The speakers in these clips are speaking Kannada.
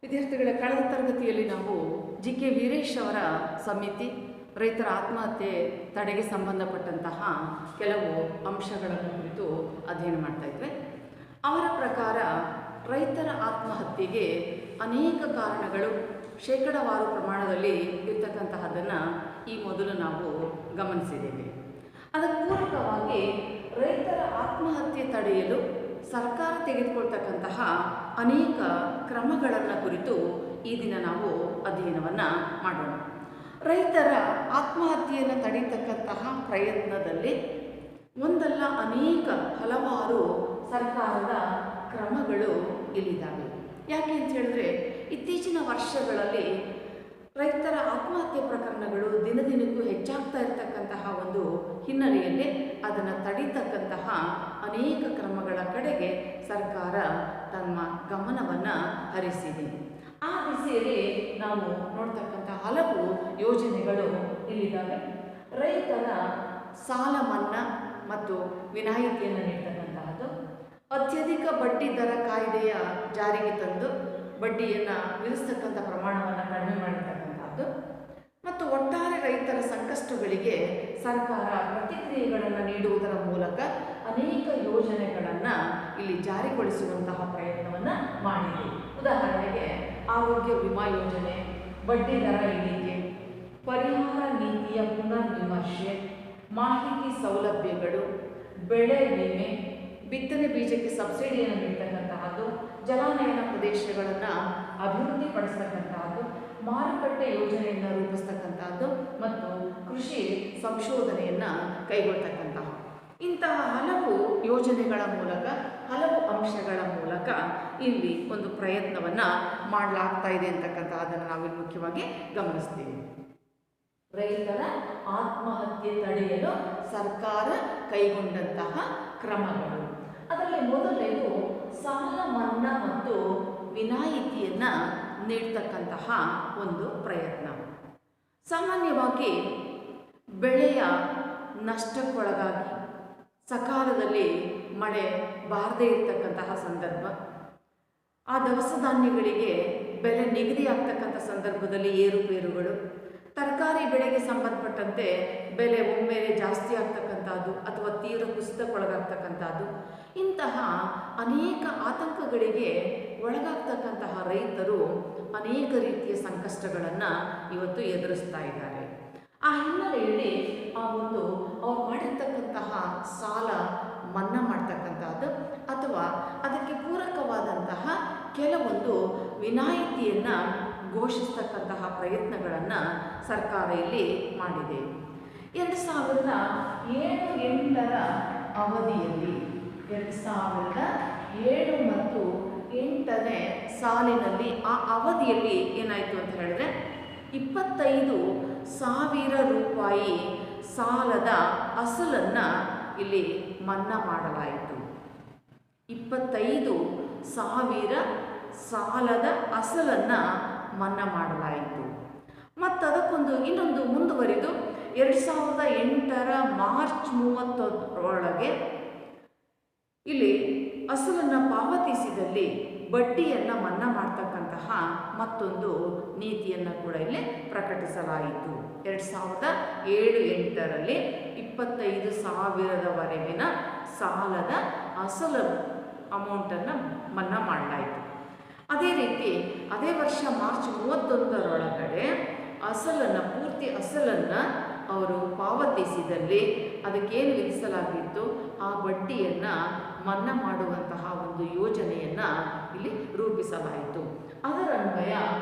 ವಿದ್ಯಾರ್ಥಿಗಳ ಕಳೆದ ತರಗತಿಯಲ್ಲಿ ನಾವು ಜಿ.ಕೆ. ವೀರೇಶ್ ಅವರ ಸಮಿತಿ ರೈತರ ಆತ್ಮಹತ್ಯೆ ತಡೆಗೆ ಸಂಬಂಧಪಟ್ಟಂತಹ ಕೆಲವು ಅಂಶಗಳನ್ನು ಕುರಿತು ಅಧ್ಯಯನ ಮಾಡ್ತಾ ಇದ್ವಿ. ಅವರ ಪ್ರಕಾರ ರೈತರ ಆತ್ಮಹತ್ಯೆಗೆ ಅನೇಕ ಕಾರಣಗಳು ಶೇಕಡಾವಾರು ಪ್ರಮಾಣದಲ್ಲಿ ಇರ್ತಕ್ಕಂತಹದ್ದನ್ನು ಈ ಮೊದಲು ನಾವು ಗಮನಿಸಿದ್ದೇವೆ. ಅದಕ್ಕೆ ಪೂರಕವಾಗಿ ರೈತರ ಆತ್ಮಹತ್ಯೆ ತಡೆಯಲು ಸರ್ಕಾರ ತೆಗೆದುಕೊಳ್ತಕ್ಕಂತಹ ಅನೇಕ ಕ್ರಮಗಳನ್ನು ಕುರಿತು ಈ ದಿನ ನಾವು ಅಧ್ಯಯನವನ್ನು ಮಾಡೋಣ. ರೈತರ ಆತ್ಮಹತ್ಯೆಯನ್ನು ತಡೀತಕ್ಕಂತಹ ಪ್ರಯತ್ನದಲ್ಲಿ ಒಂದಲ್ಲ ಅನೇಕ ಹಲವಾರು ಸರ್ಕಾರದ ಕ್ರಮಗಳು ಇಲ್ಲಿದ್ದಾವೆ. ಯಾಕೆ ಅಂತ ಹೇಳಿದ್ರೆ ಇತ್ತೀಚಿನ ವರ್ಷಗಳಲ್ಲಿ ರೈತರ ಆತ್ಮಹತ್ಯೆ ಪ್ರಕರಣಗಳು ದಿನದಿನಕ್ಕೂ ಹೆಚ್ಚಾಗ್ತಾ ಇರತಕ್ಕಂತಹ ಒಂದು ಹಿನ್ನೆಲೆಯಲ್ಲಿ ಅದನ್ನು ತಡೀತಕ್ಕಂತಹ ಅನೇಕ ಕ್ರಮಗಳ ಕಡೆಗೆ ಸರ್ಕಾರ ತಮ್ಮ ಗಮನವನ್ನು ಹರಿಸಿದೆ. ಆ ದಿಸೆಯಲ್ಲಿ ನಾವು ನೋಡ್ತಕ್ಕಂಥ ಹಲವು ಯೋಜನೆಗಳು ಇಲ್ಲಿದ್ದಾವೆ. ರೈತರ ಸಾಲ ಮನ್ನಾ ಮತ್ತು ವಿನಾಯಿತಿಯನ್ನು ನೀಡ್ತಕ್ಕಂತಹದ್ದು, ಅತ್ಯಧಿಕ ಬಡ್ಡಿ ದರ ಕಾಯ್ದೆಯ ಜಾರಿಗೆ ತಂದು ಬಡ್ಡಿಯನ್ನು ವಿಧಿಸ್ತಕ್ಕಂಥ ಪ್ರಮಾಣವನ್ನು ಕಡಿಮೆ ಮಾಡಿರ್ತಕ್ಕಂಥದ್ದು ಮತ್ತು ಒಟ್ಟಾರೆ ರೈತರ ಸಂಕಷ್ಟಗಳಿಗೆ ಸರ್ಕಾರ ಪ್ರತಿಕ್ರಿಯೆಗಳನ್ನು ನೀಡುವುದರ ಮೂಲಕ ಅನೇಕ ಯೋಜನೆಗಳನ್ನು ಇಲ್ಲಿ ಜಾರಿಗೊಳಿಸುವಂತಹ ಪ್ರಯತ್ನವನ್ನು ಮಾಡಿದೆ. ಉದಾಹರಣೆಗೆ ಆರೋಗ್ಯ ವಿಮಾ ಯೋಜನೆ, ಬಡ್ಡಿ ದರ ಇಳಿಕೆ, ಪರಿಹಾರ ನೀತಿಯ ಪುನರ್ ವಿಮರ್ಶೆ, ಮಾಹಿತಿ ಸೌಲಭ್ಯಗಳು, ಬೆಳೆ ವಿಮೆ, ಬಿತ್ತನೆ ಬೀಜಕ್ಕೆ ಸಬ್ಸಿಡಿಯನ್ನು ನೀಡ್ತಕ್ಕಂತಹದ್ದು, ಜಲಾನಯನ ಪ್ರದೇಶಗಳನ್ನು ಅಭಿವೃದ್ಧಿಪಡಿಸ್ತಕ್ಕಂತಹದ್ದು, ಮಾರುಕಟ್ಟೆ ಯೋಜನೆಯನ್ನು ರೂಪಿಸ್ತಕ್ಕಂತಹದ್ದು ಮತ್ತು ಕೃಷಿ ಸಂಶೋಧನೆಯನ್ನು ಕೈಗೊಳ್ತಕ್ಕಂತಹ ಇಂತಹ ಹಲವು ಯೋಜನೆಗಳ ಮೂಲಕ, ಹಲವು ಅಂಶಗಳ ಮೂಲಕ ಇಲ್ಲಿ ಒಂದು ಪ್ರಯತ್ನವನ್ನು ಮಾಡಲಾಗ್ತಾ ಇದೆ ಅಂತಕ್ಕಂಥದ್ದನ್ನು ನಾವಿಲ್ಲಿ ಮುಖ್ಯವಾಗಿ ಗಮನಿಸ್ತೀವಿ. ರೈತರ ಆತ್ಮಹತ್ಯೆ ತಡೆಯಲು ಸರ್ಕಾರ ಕೈಗೊಂಡಂತಹ ಕ್ರಮಗಳು, ಅದರಲ್ಲಿ ಮೊದಲನೇದು ಸಾಲ ಮನ್ನಾ ಮತ್ತು ವಿನಾಯಿತಿಯನ್ನು ನೀಡ್ತಕ್ಕಂತಹ ಒಂದು ಪ್ರಯತ್ನ. ಸಾಮಾನ್ಯವಾಗಿ ಬೆಳೆಯ ನಷ್ಟಕ್ಕೊಳಗಾಗಿ ಸಕಾಲದಲ್ಲಿ ಮಳೆ ಬಾರದೇ ಇರತಕ್ಕಂತಹ ಸಂದರ್ಭ, ಆ ದವಸ ಧಾನ್ಯಗಳಿಗೆ ಬೆಲೆ ನಿಗದಿಯಾಗ್ತಕ್ಕಂಥ ಸಂದರ್ಭದಲ್ಲಿ ಏರುಪೇರುಗಳು, ತರಕಾರಿ ಬೆಳೆಗೆ ಸಂಬಂಧಪಟ್ಟಂತೆ ಬೆಲೆ ಒಮ್ಮೆಲೆ ಜಾಸ್ತಿ ಆಗ್ತಕ್ಕಂಥದ್ದು ಅಥವಾ ತೀವ್ರ ಕುಸಿತಕ್ಕೊಳಗಾಗ್ತಕ್ಕಂಥದ್ದು, ಇಂತಹ ಅನೇಕ ಆತಂಕಗಳಿಗೆ ಒಳಗಾಗ್ತಕ್ಕಂತಹ ರೈತರು ಅನೇಕ ರೀತಿಯ ಸಂಕಷ್ಟಗಳನ್ನು ಇವತ್ತು ಎದುರಿಸ್ತಾ ಇದ್ದಾರೆ. ಆ ಹಿನ್ನೆಲೆಯಲ್ಲಿ ಅವ್ರು ಮಾಡಿರ್ತಕ್ಕಂತಹ ಸಾಲ ಮನ್ನಾ ಮಾಡ್ತಕ್ಕಂಥದ್ದು ಅಥವಾ ಅದಕ್ಕೆ ಪೂರಕವಾದಂತಹ ಕೆಲವೊಂದು ವಿನಾಯಿತಿಯನ್ನು ಘೋಷಿಸ್ತಕ್ಕಂತಹ ಪ್ರಯತ್ನಗಳನ್ನು ಸರ್ಕಾರ ಇಲ್ಲಿ ಮಾಡಿದೆ. 2007-8ರ ಅವಧಿಯಲ್ಲಿ 2007 ಮತ್ತು 8ನೇ ಸಾಲಿನಲ್ಲಿ ಆ ಅವಧಿಯಲ್ಲಿ ಏನಾಯಿತು ಅಂತ ಹೇಳಿದ್ರೆ 25,000 ರೂಪಾಯಿ ಸಾಲದ ಅಸಲನ್ನು ಇಲ್ಲಿ ಮನ್ನಾ ಮಾಡಲಾಯಿತು. 25,000 ಸಾಲದ ಅಸಲನ್ನು ಮನ್ನಾ ಮಾಡಲಾಯಿತು. ಮತ್ತು ಅದಕ್ಕೊಂದು ಇನ್ನೊಂದು ಮುಂದುವರಿದು 2008ರ ಮಾರ್ಚ್ 31ರೊಳಗೆ ಇಲ್ಲಿ ಅಸಲನ್ನು ಪಾವತಿಸಿದಲ್ಲಿ ಬಡ್ಡಿಯನ್ನು ಮನ್ನಾ ಮಾಡ್ತಕ್ಕಂತಹ ಮತ್ತೊಂದು ನೀತಿಯನ್ನು ಕೂಡ ಇಲ್ಲಿ ಪ್ರಕಟಿಸಲಾಯಿತು. 2007-8ರಲ್ಲಿ 25,000ವರೆಗಿನ ಸಾಲದ ಅಸಲು ಅಮೌಂಟನ್ನು ಮನ್ನಾ ಮಾಡಲಾಯಿತು. ಅದೇ ರೀತಿ ಅದೇ ವರ್ಷ ಮಾರ್ಚ್ 31ರೊಳಗಡೆ ಅಸಲನ್ನು ಪೂರ್ತಿ ಅಸಲನ್ನು ಅವರು ಪಾವತಿಸಿದಲ್ಲಿ ಅದಕ್ಕೇನು ವಿಧಿಸಲಾಗಿತ್ತು ಆ ಬಡ್ಡಿಯನ್ನು ಮನ್ನಾ ಮಾಡುವಂತಹ ಒಂದು ಯೋಜನೆಯನ್ನು ಇಲ್ಲಿ ರೂಪಿಸಲಾಯಿತು. ಅದರ ಅನ್ವಯ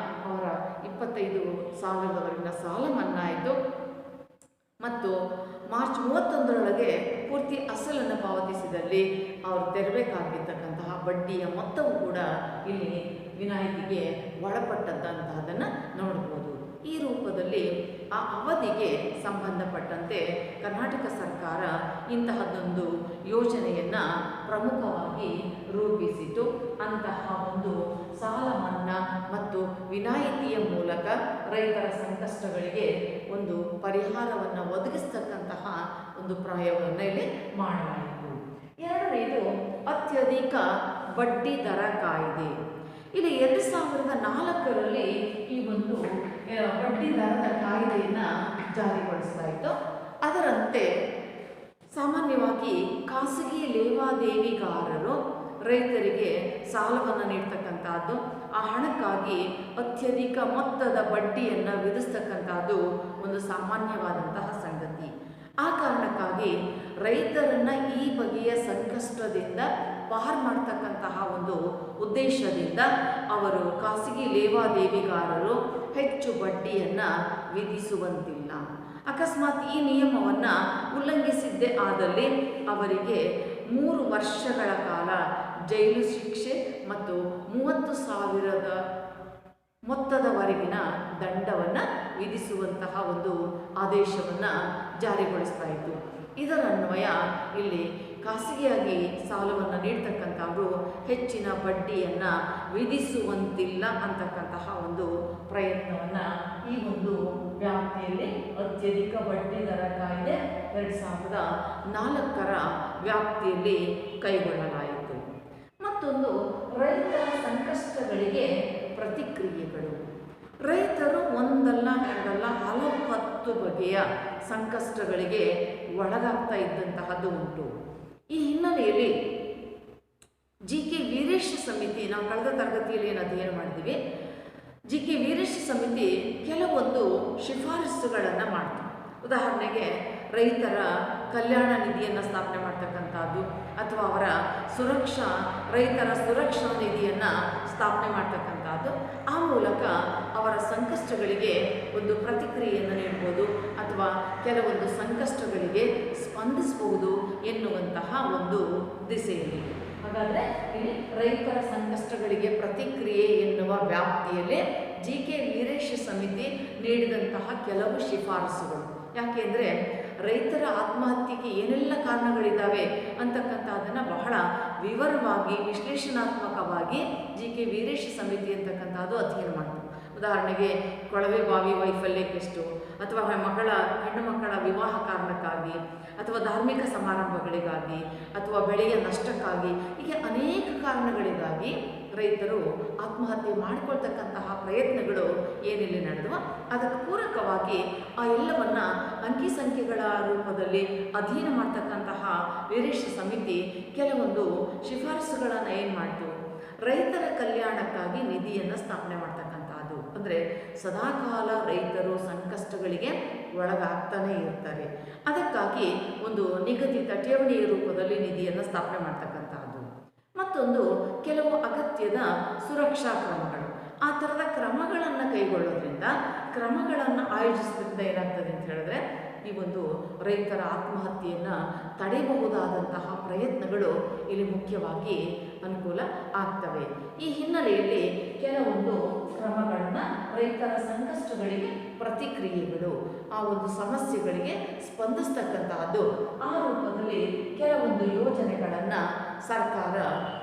ಅವರ 25,000ವರೆಗಿನ ಸಾಲ ಮನ್ನಾ ಆಯಿತು ಮತ್ತು ಮಾರ್ಚ್ 31ರೊಳಗೆ ಪೂರ್ತಿ ಅಸಲನ್ನು ಪಾವತಿಸಿದಲ್ಲಿ ಅವರು ತೆರಬೇಕಾಗಿರ್ತಕ್ಕಂತಹ ಬಡ್ಡಿಯ ಮೊತ್ತವೂ ಕೂಡ ಇಲ್ಲಿ ವಿನಾಯಿತಿಗೆ ಒಳಪಟ್ಟಂತಹದನ್ನು ನೋಡ್ಬೋದು. ಈ ರೂಪದಲ್ಲಿ ಆ ಅವಧಿಗೆ ಸಂಬಂಧಪಟ್ಟಂತೆ ಕರ್ನಾಟಕ ಸರ್ಕಾರ ಇಂತಹದ್ದೊಂದು ಯೋಜನೆಯನ್ನು ಪ್ರಮುಖವಾಗಿ ರೂಪಿಸಿತು. ಅಂತಹ ಒಂದು ಸಾಲ ಮನ್ನಾ ಮತ್ತು ವಿನಾಯಿತಿಯ ಮೂಲಕ ರೈತರ ಸಂಕಷ್ಟಗಳಿಗೆ ಒಂದು ಪರಿಹಾರವನ್ನು ಒದಗಿಸ್ತಕ್ಕಂತಹ ಒಂದು ಪ್ರಯೋಗವನ್ನು ಇಲ್ಲಿ ಮಾಡಲಾಯಿತು. ಎರಡನೇದು ಅತ್ಯಧಿಕ ಬಡ್ಡಿ ದರ ಕಾಯ್ದೆ. ಇಲ್ಲಿ 2004ರಲ್ಲಿ ಈ ಒಂದು ಬಡ್ಡಿ ದರದ ಕಾಯ್ದೆಯನ್ನು ಜಾರಿಗೊಳಿಸಲಾಯಿತು. ಅದರಂತೆ ಸಾಮಾನ್ಯವಾಗಿ ಖಾಸಗಿ ಲೇವಾದೇವಿಗಾರರು ರೈತರಿಗೆ ಸಾಲವನ್ನು ನೀಡ್ತಕ್ಕಂಥದ್ದು, ಆ ಹಣಕ್ಕಾಗಿ ಅತ್ಯಧಿಕ ಮೊತ್ತದ ಬಡ್ಡಿಯನ್ನು ವಿಧಿಸ್ತಕ್ಕಂಥದ್ದು ಒಂದು ಸಾಮಾನ್ಯವಾದಂತಹ ಸಂಗತಿ. ಆ ಕಾರಣಕ್ಕಾಗಿ ರೈತರನ್ನು ಈ ಬಗೆಯ ಸಂಕಷ್ಟದಿಂದ ಪಾರು ಮಾಡ್ತಕ್ಕಂತಹ ಒಂದು ಉದ್ದೇಶದಿಂದ ಅವರು ಖಾಸಗಿ ಲೇವಾದೇವಿಗಾರರು ಹೆಚ್ಚು ಬಡ್ಡಿಯನ್ನು ವಿಧಿಸುವಂತಿಲ್ಲ. ಅಕಸ್ಮಾತ್ ಈ ನಿಯಮವನ್ನು ಉಲ್ಲಂಘಿಸಿದ್ದೇ ಆದಲ್ಲಿ ಅವರಿಗೆ 3 ವರ್ಷಗಳ ಕಾಲ ಜೈಲು ಶಿಕ್ಷೆ ಮತ್ತು 30,000 ಮೊತ್ತದವರೆಗಿನ ದಂಡವನ್ನು ವಿಧಿಸುವಂತಹ ಒಂದು ಆದೇಶವನ್ನು ಜಾರಿಗೊಳಿಸಲಾಯಿತು. ಇದರನ್ವಯ ಇಲ್ಲಿ ಖಾಸಗಿಯಾಗಿ ಸಾಲವನ್ನು ನೀಡ್ತಕ್ಕಂಥವರು ಹೆಚ್ಚಿನ ಬಡ್ಡಿಯನ್ನು ವಿಧಿಸುವಂತಿಲ್ಲ ಅಂತಕ್ಕಂತಹ ಒಂದು ಪ್ರಯತ್ನವನ್ನು ಈ ಒಂದು ವ್ಯಾಪ್ತಿಯಲ್ಲಿ ಅತ್ಯಧಿಕ ಬಡ್ಡಿ ದರ ಕಾಯ್ದೆ 2004ರ ವ್ಯಾಪ್ತಿಯಲ್ಲಿ ಕೈಗೊಳ್ಳಲಾಯಿತು. ಮತ್ತೊಂದು ರೈತರ ಸಂಕಷ್ಟಗಳಿಗೆ ಪ್ರತಿಕ್ರಿಯೆಗಳು. ರೈತರು ಒಂದಲ್ಲ ಎರಡಲ್ಲ 10 ಬಗೆಯ ಸಂಕಷ್ಟಗಳಿಗೆ ಒಳಗಾಗ್ತಾ ಇದ್ದಂತಹದ್ದು ಉಂಟು. ಈ ಹಿನ್ನೆಲೆಯಲ್ಲಿ ಜಿ.ಕೆ. ವೀರೇಶ ಸಮಿತಿ, ನಾವು ಕಳೆದ ತರಗತಿಯಲ್ಲಿ ಏನು ಅಧ್ಯಯನ ಮಾಡಿದ್ದೀವಿ, ಜಿ.ಕೆ. ವೀರೇಶ ಸಮಿತಿ ಕೆಲವೊಂದು ಶಿಫಾರಸುಗಳನ್ನು ಮಾಡ್ತಾರೆ. ಉದಾಹರಣೆಗೆ ರೈತರ ಕಲ್ಯಾಣ ನಿಧಿಯನ್ನು ಸ್ಥಾಪನೆ ಮಾಡ್ತಕ್ಕಂಥದ್ದು, ಅಥವಾ ಅವರ ರೈತರ ಸುರಕ್ಷಾ ನಿಧಿಯನ್ನು ಸ್ಥಾಪನೆ ಮಾಡ್ತಕ್ಕಂಥದ್ದು. ಆ ಮೂಲಕ ಅವರ ಸಂಕಷ್ಟಗಳಿಗೆ ಒಂದು ಪ್ರತಿಕ್ರಿಯೆಯನ್ನು ನೀಡ್ಬೋದು ಅಥವಾ ಕೆಲವೊಂದು ಸಂಕಷ್ಟಗಳಿಗೆ ಸ್ಪಂದಿಸಬಹುದು ಎನ್ನುವಂತಹ ಒಂದು ದಿಸೆಯಲ್ಲಿ. ಹಾಗಾದರೆ ಇಲ್ಲಿ ರೈತರ ಸಂಕಷ್ಟಗಳಿಗೆ ಪ್ರತಿಕ್ರಿಯೆ ಎನ್ನುವ ವ್ಯಾಪ್ತಿಯಲ್ಲಿ ಜಿ.ಕೆ. ವೀರೇಶ ಸಮಿತಿ ನೀಡಿದಂತಹ ಕೆಲವು ಶಿಫಾರಸುಗಳು. ಯಾಕೆಂದರೆ ರೈತರ ಆತ್ಮಹತ್ಯೆಗೆ ಏನೆಲ್ಲ ಕಾರಣಗಳಿದ್ದಾವೆ ಅಂತಕ್ಕಂಥದ್ದನ್ನು ಬಹಳ ವಿವರವಾಗಿ ವಿಶ್ಲೇಷಣಾತ್ಮಕವಾಗಿ ಜಿ.ಕೆ. ವೀರೇಶ ಸಮಿತಿ ಅಂತಕ್ಕಂಥದ್ದು ಅಧ್ಯಯನ ಮಾಡ್ತಾರೆ. ಉದಾಹರಣೆಗೆ ಕೊಳವೆ ಬಾವಿ ವೈಫಲ್ಯಕ್ಕೆಷ್ಟು, ಅಥವಾ ಹೆಣ್ಣು ಮಕ್ಕಳ ವಿವಾಹ ಕಾರಣಕ್ಕಾಗಿ, ಅಥವಾ ಧಾರ್ಮಿಕ ಸಮಾರಂಭಗಳಿಗಾಗಿ, ಅಥವಾ ಬೆಳೆಯ ನಷ್ಟಕ್ಕಾಗಿ, ಹೀಗೆ ಅನೇಕ ಕಾರಣಗಳಿಗಾಗಿ ರೈತರು ಆತ್ಮಹತ್ಯೆ ಮಾಡಿಕೊಳ್ತಕ್ಕಂತಹ ಪ್ರಯತ್ನಗಳು ಏನೆಲ್ಲಿ ನಡೆದವ ಅದಕ್ಕೆ ಪೂರಕವಾಗಿ ಆ ಎಲ್ಲವನ್ನು ಅಂಕಿ ಸಂಖ್ಯೆಗಳ ರೂಪದಲ್ಲಿ ಅಧ್ಯಯನ ಮಾಡ್ತಕ್ಕಂತಹ ವೀರೇಶ ಸಮಿತಿ ಕೆಲವೊಂದು ಶಿಫಾರಸುಗಳನ್ನು ಏನು ಮಾಡಿತು, ರೈತರ ಕಲ್ಯಾಣಕ್ಕಾಗಿ ನಿಧಿಯನ್ನು ಸ್ಥಾಪನೆ ಮಾಡ್ತಕ್ಕಂಥದ್ದು. ಅಂದರೆ ಸದಾಕಾಲ ರೈತರು ಸಂಕಷ್ಟಗಳಿಗೆ ಒಳಗಾಗ್ತಾನೆ ಇರ್ತಾರೆ. ಅದಕ್ಕಾಗಿ ಒಂದು ನಿಗದಿತ ಠೇವಣಿಯ ರೂಪದಲ್ಲಿ ನಿಧಿಯನ್ನು ಸ್ಥಾಪನೆ ಮಾಡ್ತಕ್ಕಂಥದ್ದು. ಮತ್ತೊಂದು ಕೆಲವು ಅಗತ್ಯದ ಸುರಕ್ಷಾ ಕ್ರಮಗಳು. ಆ ಥರದ ಕ್ರಮಗಳನ್ನು ಕೈಗೊಳ್ಳೋದ್ರಿಂದ, ಕ್ರಮಗಳನ್ನು ಆಯೋಜಿಸೋದ್ರಿಂದ ಏನಾಗ್ತದೆ ಅಂತ ಹೇಳಿದ್ರೆ ಈ ಒಂದು ರೈತರ ಆತ್ಮಹತ್ಯೆಯನ್ನು ತಡೆಯಬಹುದಾದಂತಹ ಪ್ರಯತ್ನಗಳು ಇಲ್ಲಿ ಮುಖ್ಯವಾಗಿ ಅನುಕೂಲ ಆಗ್ತವೆ. ಈ ಹಿನ್ನೆಲೆಯಲ್ಲಿ ಕೆಲವೊಂದು ಕ್ರಮಗಳನ್ನು, ರೈತರ ಸಂಕಷ್ಟಗಳಿಗೆ ಪ್ರತಿಕ್ರಿಯೆಗಳು, ಆ ಒಂದು ಸಮಸ್ಯೆಗಳಿಗೆ ಸ್ಪಂದಿಸ್ತಕ್ಕಂತಹದ್ದು, ಆ ರೂಪದಲ್ಲಿ ಕೆಲವೊಂದು ಯೋಜನೆಗಳನ್ನು ಸರ್ಕಾರ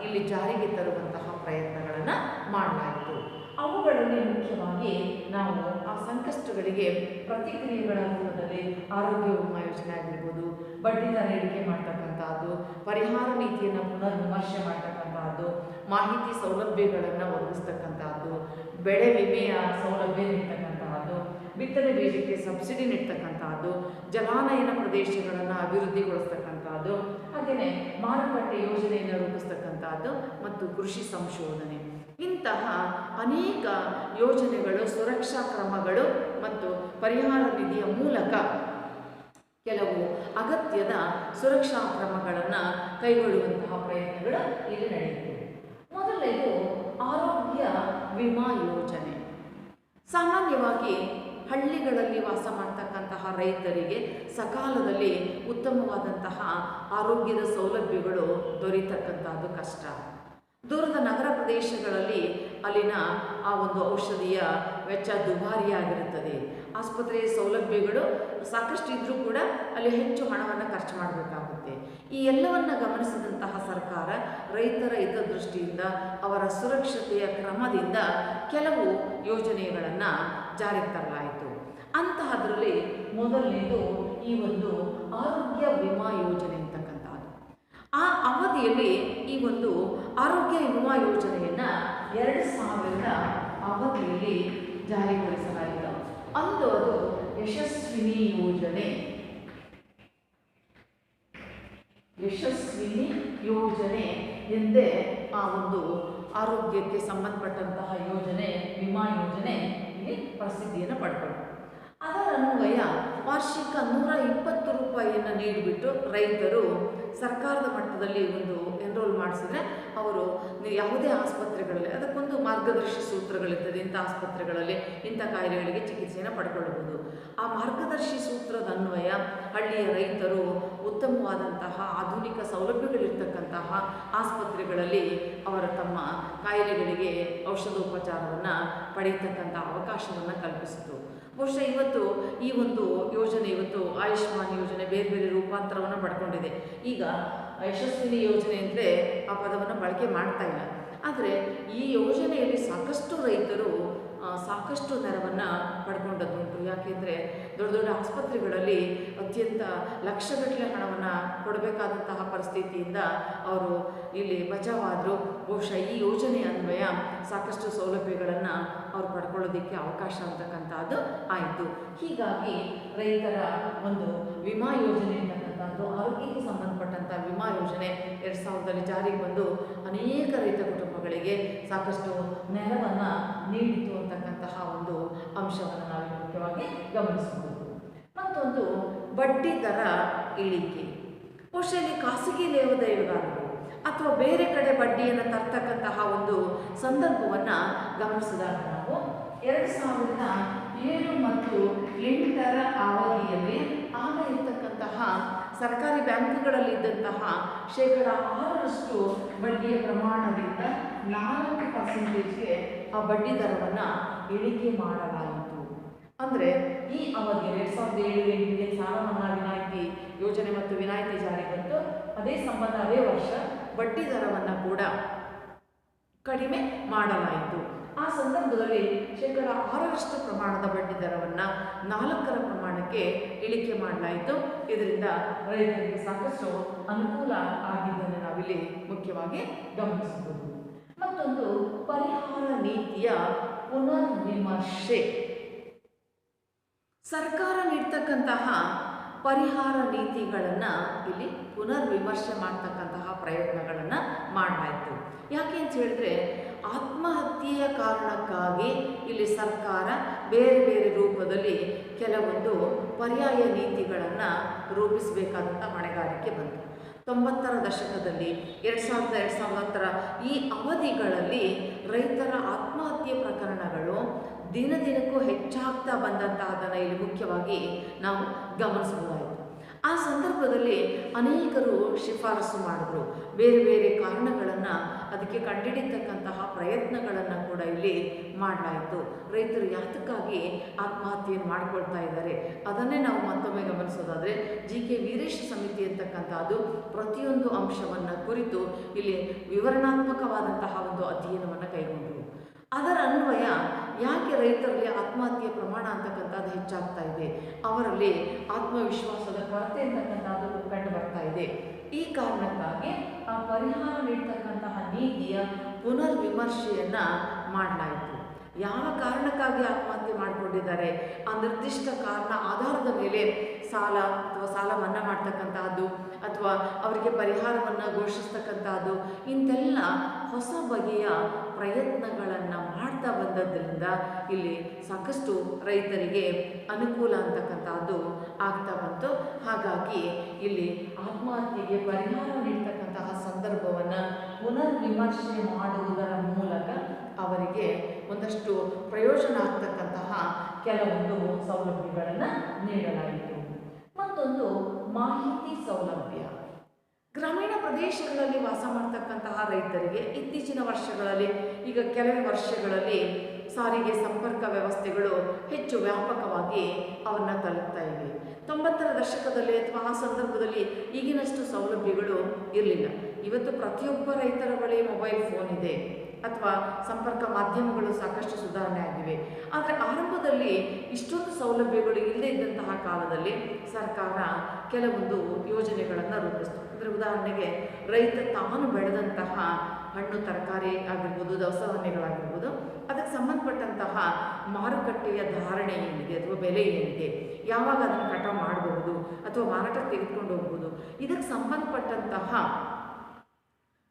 ಇಲ್ಲಿ ಜಾರಿಗೆ ತರುವಂತಹ ಪ್ರಯತ್ನಗಳನ್ನು ಮಾಡಲಾಯಿತು. ಅವುಗಳಲ್ಲಿ ಮುಖ್ಯವಾಗಿ ನಾವು ಆ ಸಂಕಷ್ಟಗಳಿಗೆ ಪ್ರತಿಕ್ರಿಯೆಗಳ ರೂಪದಲ್ಲಿ ಆರೋಗ್ಯ ವಿಮಾ ಯೋಜನೆ ಆಗಿರ್ಬೋದು, ಬಡ್ಡಿ ದರ ಇಳಿಕೆ ಮಾಡ್ತಕ್ಕಂಥದ್ದು, ಪರಿಹಾರ ನೀತಿಯನ್ನು ಪುನರ್ ವಿಮರ್ಶೆ ಮಾಡ್ತಕ್ಕಂಥದ್ದು, ಮಾಹಿತಿ ಸೌಲಭ್ಯಗಳನ್ನು ಒದಗಿಸ್ತಕ್ಕಂಥದ್ದು, ಬೆಳೆ ವಿಮೆಯ ಸೌಲಭ್ಯ ನೀಡ್ತಕ್ಕಂತಹದ್ದು, ಬಿತ್ತನೆ ಬೀಜಕ್ಕೆ ಸಬ್ಸಿಡಿ ನೀಡ್ತಕ್ಕಂಥದ್ದು, ಜಲಾನಯನ ಪ್ರದೇಶಗಳನ್ನು ಅಭಿವೃದ್ಧಿಗೊಳಿಸ್ತಕ್ಕಂಥದ್ದು, ಹಾಗೆಯೇ ಮಾರುಕಟ್ಟೆ ಯೋಜನೆಯನ್ನು ರೂಪಿಸ್ತಕ್ಕಂಥದ್ದು ಮತ್ತು ಕೃಷಿ ಸಂಶೋಧನೆ. ಇಂತಹ ಅನೇಕ ಯೋಜನೆಗಳು, ಸುರಕ್ಷಾ ಕ್ರಮಗಳು ಮತ್ತು ಪರಿಹಾರ ನಿಧಿಯ ಮೂಲಕ ಕೆಲವು ಅಗತ್ಯದ ಸುರಕ್ಷಾ ಕ್ರಮಗಳನ್ನು ಕೈಗೊಳ್ಳುವಂತಹ ಪ್ರಯತ್ನಗಳು ಇಲ್ಲಿ ನಡೆಯುತ್ತವೆ. ಮೊದಲನೇದು ಆರೋಗ್ಯ ವಿಮಾ ಯೋಜನೆ. ಸಾಮಾನ್ಯವಾಗಿ ಹಳ್ಳಿಗಳಲ್ಲಿ ವಾಸ ಮಾಡ್ತಕ್ಕಂತಹ ರೈತರಿಗೆ ಸಕಾಲದಲ್ಲಿ ಉತ್ತಮವಾದಂತಹ ಆರೋಗ್ಯದ ಸೌಲಭ್ಯಗಳು ದೊರೆಯತಕ್ಕಂಥದ್ದು ಕಷ್ಟ. ದೂರದ ನಗರ ಪ್ರದೇಶಗಳಲ್ಲಿ ಅಲ್ಲಿನ ಆ ಒಂದು ಔಷಧಿಯ ವೆಚ್ಚ ದುಬಾರಿಯಾಗಿರುತ್ತದೆ. ಆಸ್ಪತ್ರೆಯ ಸೌಲಭ್ಯಗಳು ಸಾಕಷ್ಟು ಇದ್ದರೂ ಕೂಡ ಅಲ್ಲಿ ಹೆಚ್ಚು ಹಣವನ್ನು ಖರ್ಚು ಮಾಡಬೇಕಾಗುತ್ತೆ. ಈ ಎಲ್ಲವನ್ನು ಗಮನಿಸಿದಂತಹ ಸರ್ಕಾರ ರೈತರ ಹಿತದೃಷ್ಟಿಯಿಂದ, ಅವರ ಸುರಕ್ಷತೆಯ ಕ್ರಮದಿಂದ ಕೆಲವು ಯೋಜನೆಗಳನ್ನು ಜಾರಿಗೆ ತರಲಾಯಿತು. ಅಂತಹದರಲ್ಲಿ ಮೊದಲನೇದು ಈ ಒಂದು ಆರೋಗ್ಯ ವಿಮಾ ಯೋಜನೆ ಅಂತಕ್ಕಂಥದ್ದು. ಆ ಅವಧಿಯಲ್ಲಿ ಈ ಒಂದು ಆರೋಗ್ಯ ವಿಮಾ ಯೋಜನೆಯನ್ನು 2000 ಅವಧಿಯಲ್ಲಿ ಜಾರಿಗೊಳಿಸಲಾಯಿತು. ಅಂದು ಅದು ಯಶಸ್ವಿನಿ ಯೋಜನೆ ಎಂದೇ ಆ ಒಂದು ಆರೋಗ್ಯಕ್ಕೆ ಸಂಬಂಧಪಟ್ಟಂತಹ ಯೋಜನೆ, ವಿಮಾ ಯೋಜನೆ ಇಲ್ಲಿ ಪ್ರಸಿದ್ಧಿಯನ್ನು ಪಡ್ಕೊಂಡು, ಅದರ ಅನ್ವಯ ವಾರ್ಷಿಕ 120 ರೂಪಾಯಿಯನ್ನು ನೀಡಿಬಿಟ್ಟು ರೈತರು ಸರ್ಕಾರದ ಮಟ್ಟದಲ್ಲಿ ಒಂದು ಎನ್ರೋಲ್ ಮಾಡಿಸಿದ್ರೆ ಅವರು ಯಾವುದೇ ಆಸ್ಪತ್ರೆಗಳಲ್ಲಿ, ಅದಕ್ಕೊಂದು ಮಾರ್ಗದರ್ಶಿ ಸೂತ್ರಗಳಿರ್ತದೆ, ಇಂಥ ಆಸ್ಪತ್ರೆಗಳಲ್ಲಿ ಇಂಥ ಕಾಯಿಲೆಗಳಿಗೆ ಚಿಕಿತ್ಸೆಯನ್ನು ಪಡ್ಕೊಳ್ಬೋದು. ಆ ಮಾರ್ಗದರ್ಶಿ ಸೂತ್ರದ ಅನ್ವಯ ಹಳ್ಳಿಯ ರೈತರು ಉತ್ತಮವಾದಂತಹ ಆಧುನಿಕ ಸೌಲಭ್ಯಗಳಿರ್ತಕ್ಕಂತಹ ಆಸ್ಪತ್ರೆಗಳಲ್ಲಿ ಅವರ ತಮ್ಮ ಕಾಯಿಲೆಗಳಿಗೆ ಔಷಧೋಪಚಾರವನ್ನು ಪಡೆಯತಕ್ಕಂಥ ಅವಕಾಶವನ್ನು ಕಲ್ಪಿಸಿತು. ಬಹುಶಃ ಇವತ್ತು ಈ ಒಂದು ಯೋಜನೆ, ಇವತ್ತು ಆಯುಷ್ಮಾನ್ ಯೋಜನೆ ಬೇರೆ ಬೇರೆ ರೂಪಾಂತರವನ್ನು ಪಡ್ಕೊಂಡಿದೆ. ಈಗ ಯಶಸ್ವಿನಿ ಯೋಜನೆ ಅಂದರೆ ಆ ಪದವನ್ನು ಬಳಕೆ ಮಾಡ್ತಾ ಇಲ್ಲ. ಆದರೆ ಈ ಯೋಜನೆಯಲ್ಲಿ ಸಾಕಷ್ಟು ರೈತರು ಸಾಕಷ್ಟು ನೆರವನ್ನು ಪಡ್ಕೊಂಡದ್ದುಂಟು. ಯಾಕೆಂದರೆ ದೊಡ್ಡ ದೊಡ್ಡ ಆಸ್ಪತ್ರೆಗಳಲ್ಲಿ ಅತ್ಯಂತ ಲಕ್ಷಗಟ್ಟಲೆ ಹಣವನ್ನು ಕೊಡಬೇಕಾದಂತಹ ಪರಿಸ್ಥಿತಿಯಿಂದ ಅವರು ಇಲ್ಲಿ ಬಚಾವಾದರು. ಬಹುಶಃ ಈ ಯೋಜನೆ ಅನ್ವಯ ಸಾಕಷ್ಟು ಸೌಲಭ್ಯಗಳನ್ನು ಅವರು ಪಡ್ಕೊಳ್ಳೋದಕ್ಕೆ ಅವಕಾಶ ಅಂತಕ್ಕಂಥದ್ದು ಆಯಿತು. ಹೀಗಾಗಿ ರೈತರ ಒಂದು ವಿಮಾ ಯೋಜನೆ ಅಂತಕ್ಕಂಥದ್ದು, ಆರೋಗ್ಯಕ್ಕೆ ಸಂಬಂಧಪಟ್ಟಂಥ ವಿಮಾ ಯೋಜನೆ 2000ರಲ್ಲಿ ಜಾರಿಗೆ ಬಂದು ಅನೇಕ ರೈತ ಕುಟುಂಬಗಳಿಗೆ ಸಾಕಷ್ಟು ನೆರವನ್ನು ನೀಡಿತು ಅಂತಕ್ಕಂತಹ ಒಂದು ಅಂಶವನ್ನು ನಾವು ಮುಖ್ಯವಾಗಿ ಗಮನಿಸಬಹುದು. ಮತ್ತೊಂದು ಬಡ್ಡಿ ದರ ಇಳಿಕೆ. ಬಹುಶಃ ಇಲ್ಲಿ ಖಾಸಗಿ ಲೇವಾದೇವಿಗಾರರು ಅಥವಾ ಬೇರೆ ಕಡೆ ಬಡ್ಡಿಯನ್ನು ತರ್ತಕ್ಕಂತಹ ಒಂದು ಸಂದರ್ಭವನ್ನು ಗಮನಿಸಿದಾಗ ನಾವು 2007 ಮತ್ತು 2008 ಅವಧಿಯಲ್ಲಿ ಆಗ ಇರ್ತಕ್ಕಂತಹ ಸರ್ಕಾರಿ ಬ್ಯಾಂಕ್ಗಳಲ್ಲಿದ್ದಂತಹ 6% ಬಡ್ಡಿಯ ಪ್ರಮಾಣದಿಂದ 4%ಗೆ ಆ ಬಡ್ಡಿ ದರವನ್ನು ಇಳಿಕೆ ಮಾಡಲಾಯಿತು. ಅಂದರೆ ಈ ಅವಧಿಯಲ್ಲಿ 2007-08 ಸಾಲ ಮನ್ನಾ ವಿನಾಯಿತಿ ಯೋಜನೆ ಮತ್ತು ವಿನಾಯಿತಿ ಜಾರಿ ಬಂತು. ಅದೇ ಸಂಬಂಧ ಅದೇ ವರ್ಷ ಬಡ್ಡಿ ದರವನ್ನು ಕೂಡ ಕಡಿಮೆ ಮಾಡಲಾಯಿತು. ಆ ಸಂದರ್ಭದಲ್ಲಿ 6% ಪ್ರಮಾಣದ ಬಡ್ಡಿ ದರವನ್ನು 4% ಪ್ರಮಾಣಕ್ಕೆ ಇಳಿಕೆ ಮಾಡಲಾಯಿತು. ಇದರಿಂದ ರೈತರಿಗೆ ಸಾಕಷ್ಟು ಅನುಕೂಲ ಆಗಿದ್ದನ್ನು ನಾವಿಲ್ಲಿ ಮುಖ್ಯವಾಗಿ ಗಮನಿಸಬಹುದು. ಮತ್ತೊಂದು ಪರಿಹಾರ ನೀತಿಯ ಪುನರ್ವಿಮರ್ಶೆ. ಸರ್ಕಾರ ನೀಡ್ತಕ್ಕಂತಹ ಪರಿಹಾರ ನೀತಿಗಳನ್ನು ಇಲ್ಲಿ ಪುನರ್ವಿಮರ್ಶೆ ಮಾಡ್ತಕ್ಕಂತಹ ಪ್ರಯತ್ನಗಳನ್ನು ಮಾಡಲಾಯಿತು. ಯಾಕೆ ಅಂತ ಹೇಳಿದ್ರೆ, ಆತ್ಮಹತ್ಯೆಯ ಕಾರಣಕ್ಕಾಗಿ ಇಲ್ಲಿ ಸರ್ಕಾರ ಬೇರೆ ಬೇರೆ ರೂಪದಲ್ಲಿ ಕೆಲವೊಂದು ಪರ್ಯಾಯ ನೀತಿಗಳನ್ನು ರೂಪಿಸಬೇಕಾದಂಥ ಹೊಣೆಗಾರಿಕೆ ಬಂತು. 90ರ ದಶಕದಲ್ಲಿ 2000-2010 ಈ ಅವಧಿಗಳಲ್ಲಿ ರೈತರ ಆತ್ಮಹತ್ಯೆ ಪ್ರಕರಣಗಳು ದಿನದಿನಕ್ಕೂ ಹೆಚ್ಚಾಗ್ತಾ ಬಂದಂತಹದನ್ನು ಇಲ್ಲಿ ಮುಖ್ಯವಾಗಿ ನಾವು ಗಮನಿಸಬಹುದಾಯಿತು. ಆ ಸಂದರ್ಭದಲ್ಲಿ ಅನೇಕರು ಶಿಫಾರಸು ಮಾಡಿದ್ರು, ಬೇರೆ ಬೇರೆ ಕಾರಣಗಳನ್ನು ಅದಕ್ಕೆ ಕಂಡುಹಿಡಿತಕ್ಕಂತಹ ಪ್ರಯತ್ನಗಳನ್ನು ಕೂಡ ಇಲ್ಲಿ ಮಾಡಲಾಯಿತು. ರೈತರು ಯಾತಕ್ಕಾಗಿ ಆತ್ಮಹತ್ಯೆಯನ್ನು ಮಾಡಿಕೊಳ್ತಾ ಇದ್ದಾರೆ ಅದನ್ನೇ ನಾವು ಮತ್ತೊಮ್ಮೆ ಗಮನಿಸೋದಾದರೆ, GK ವೀರೇಶ ಸಮಿತಿ ಅಂತಕ್ಕಂಥದ್ದು ಪ್ರತಿಯೊಂದು ಅಂಶವನ್ನು ಕುರಿತು ಇಲ್ಲಿ ವಿವರಣಾತ್ಮಕವಾದಂತಹ ಒಂದು ಅಧ್ಯಯನವನ್ನು ಕೈಗೊಂಡರು. ಅದರ ಅನ್ವಯ ಯಾಕೆ ರೈತರಲ್ಲಿ ಆತ್ಮಹತ್ಯೆ ಪ್ರಮಾಣ ಅಂತಕ್ಕಂಥದ್ದು ಹೆಚ್ಚಾಗ್ತಾ ಇದೆ, ಅವರಲ್ಲಿ ಆತ್ಮವಿಶ್ವಾಸದ ಕೊರತೆ ಅಂತಕ್ಕಂಥದ್ದು ಕಂಡು ಬರ್ತಾ ಇದೆ. ಈ ಕಾರಣಕ್ಕಾಗಿ ಆ ಪರಿಹಾರ ನೀಡ್ತಕ್ಕಂತಹ ನೀತಿಯ ಪುನರ್ವಿಮರ್ಶೆಯನ್ನು ಮಾಡಲಾಯಿತು. ಯಾವ ಕಾರಣಕ್ಕಾಗಿ ಆತ್ಮಹತ್ಯೆ ಮಾಡಿಕೊಂಡಿದ್ದಾರೆ ಆ ನಿರ್ದಿಷ್ಟ ಕಾರಣ ಆಧಾರದ ಮೇಲೆ ಸಾಲ ಅಥವಾ ಸಾಲ ಮನ್ನಾ ಮಾಡ್ತಕ್ಕಂತಹದ್ದು ಅಥವಾ ಅವರಿಗೆ ಪರಿಹಾರವನ್ನು ಘೋಷಿಸ್ತಕ್ಕಂತಹದ್ದು ಇಂತೆಲ್ಲ ಹೊಸ ಬಗೆಯ ಪ್ರಯತ್ನಗಳನ್ನು ಮಾಡ್ತಾ ಬಂದದ್ದರಿಂದ ಇಲ್ಲಿ ಸಾಕಷ್ಟು ರೈತರಿಗೆ ಅನುಕೂಲ ಅಂತಕ್ಕಂತಹದ್ದು ಆಗ್ತಾ ಬಂತು. ಹಾಗಾಗಿ ಇಲ್ಲಿ ಆತ್ಮಹತ್ಯೆಗೆ ಪರಿಹಾರ ನೀಡ್ತಕ್ಕಂತಹ ಸಂದರ್ಭವನ್ನು ಪುನರ್ವಿಮರ್ಶೆ ಮಾಡುವುದರ ಮೂಲಕ ಅವರಿಗೆ ಒಂದಷ್ಟು ಪ್ರಯೋಜನ ಆಗ್ತಕ್ಕಂತಹ ಕೆಲವೊಂದು ಸೌಲಭ್ಯಗಳನ್ನು ನೀಡಲಾಯಿತು. ಮತ್ತೊಂದು ಮಾಹಿತಿ ಸೌಲಭ್ಯ. ಗ್ರಾಮೀಣ ಪ್ರದೇಶಗಳಲ್ಲಿ ವಾಸ ಮಾಡ್ತಕ್ಕಂತಹ ರೈತರಿಗೆ ಇತ್ತೀಚಿನ ವರ್ಷಗಳಲ್ಲಿ, ಈಗ ಕೆಲವೇ ವರ್ಷಗಳಲ್ಲಿ ಸಾರಿಗೆ ಸಂಪರ್ಕ ವ್ಯವಸ್ಥೆಗಳು ಹೆಚ್ಚು ವ್ಯಾಪಕವಾಗಿ ಅವನ್ನ ತಲುಪ್ತಾ ಇವೆ. 90ರ ದಶಕದಲ್ಲಿ ಅಥವಾ ಆ ಸಂದರ್ಭದಲ್ಲಿ ಈಗಿನಷ್ಟು ಸೌಲಭ್ಯಗಳು ಇರಲಿಲ್ಲ. ಇವತ್ತು ಪ್ರತಿಯೊಬ್ಬ ರೈತರ ಬಳಿ ಮೊಬೈಲ್ ಫೋನ್ ಇದೆ ಅಥವಾ ಸಂಪರ್ಕ ಮಾಧ್ಯಮಗಳು ಸಾಕಷ್ಟು ಸುಧಾರಣೆ ಆಗಿವೆ. ಆದರೆ ಆರಂಭದಲ್ಲಿ ಇಷ್ಟೊಂದು ಸೌಲಭ್ಯಗಳು ಇಲ್ಲದೇ ಇದ್ದಂತಹ ಕಾಲದಲ್ಲಿ ಸರ್ಕಾರ ಕೆಲವೊಂದು ಯೋಜನೆಗಳನ್ನು ರೂಪಿಸಿತು. ಅಂದರೆ ಉದಾಹರಣೆಗೆ ರೈತ ತಾನು ಬೆಳೆದಂತಹ ಹಣ್ಣು ತರಕಾರಿ ಆಗಿರ್ಬೋದು, ದವಸ ಧಾನ್ಯಗಳಾಗಿರ್ಬೋದು, ಅದಕ್ಕೆ ಸಂಬಂಧಪಟ್ಟಂತಹ ಮಾರುಕಟ್ಟೆಯ ಧಾರಣೆ ಏನಿದೆ ಅಥವಾ ಬೆಲೆ ಏನಿದೆ, ಯಾವಾಗ ಅದನ್ನು ಕಟಾವು ಮಾಡಬಹುದು ಅಥವಾ ಮಾರಾಟಕ್ಕೆ ತೆಗೆದುಕೊಂಡು ಹೋಗ್ಬೋದು, ಇದಕ್ಕೆ ಸಂಬಂಧಪಟ್ಟಂತಹ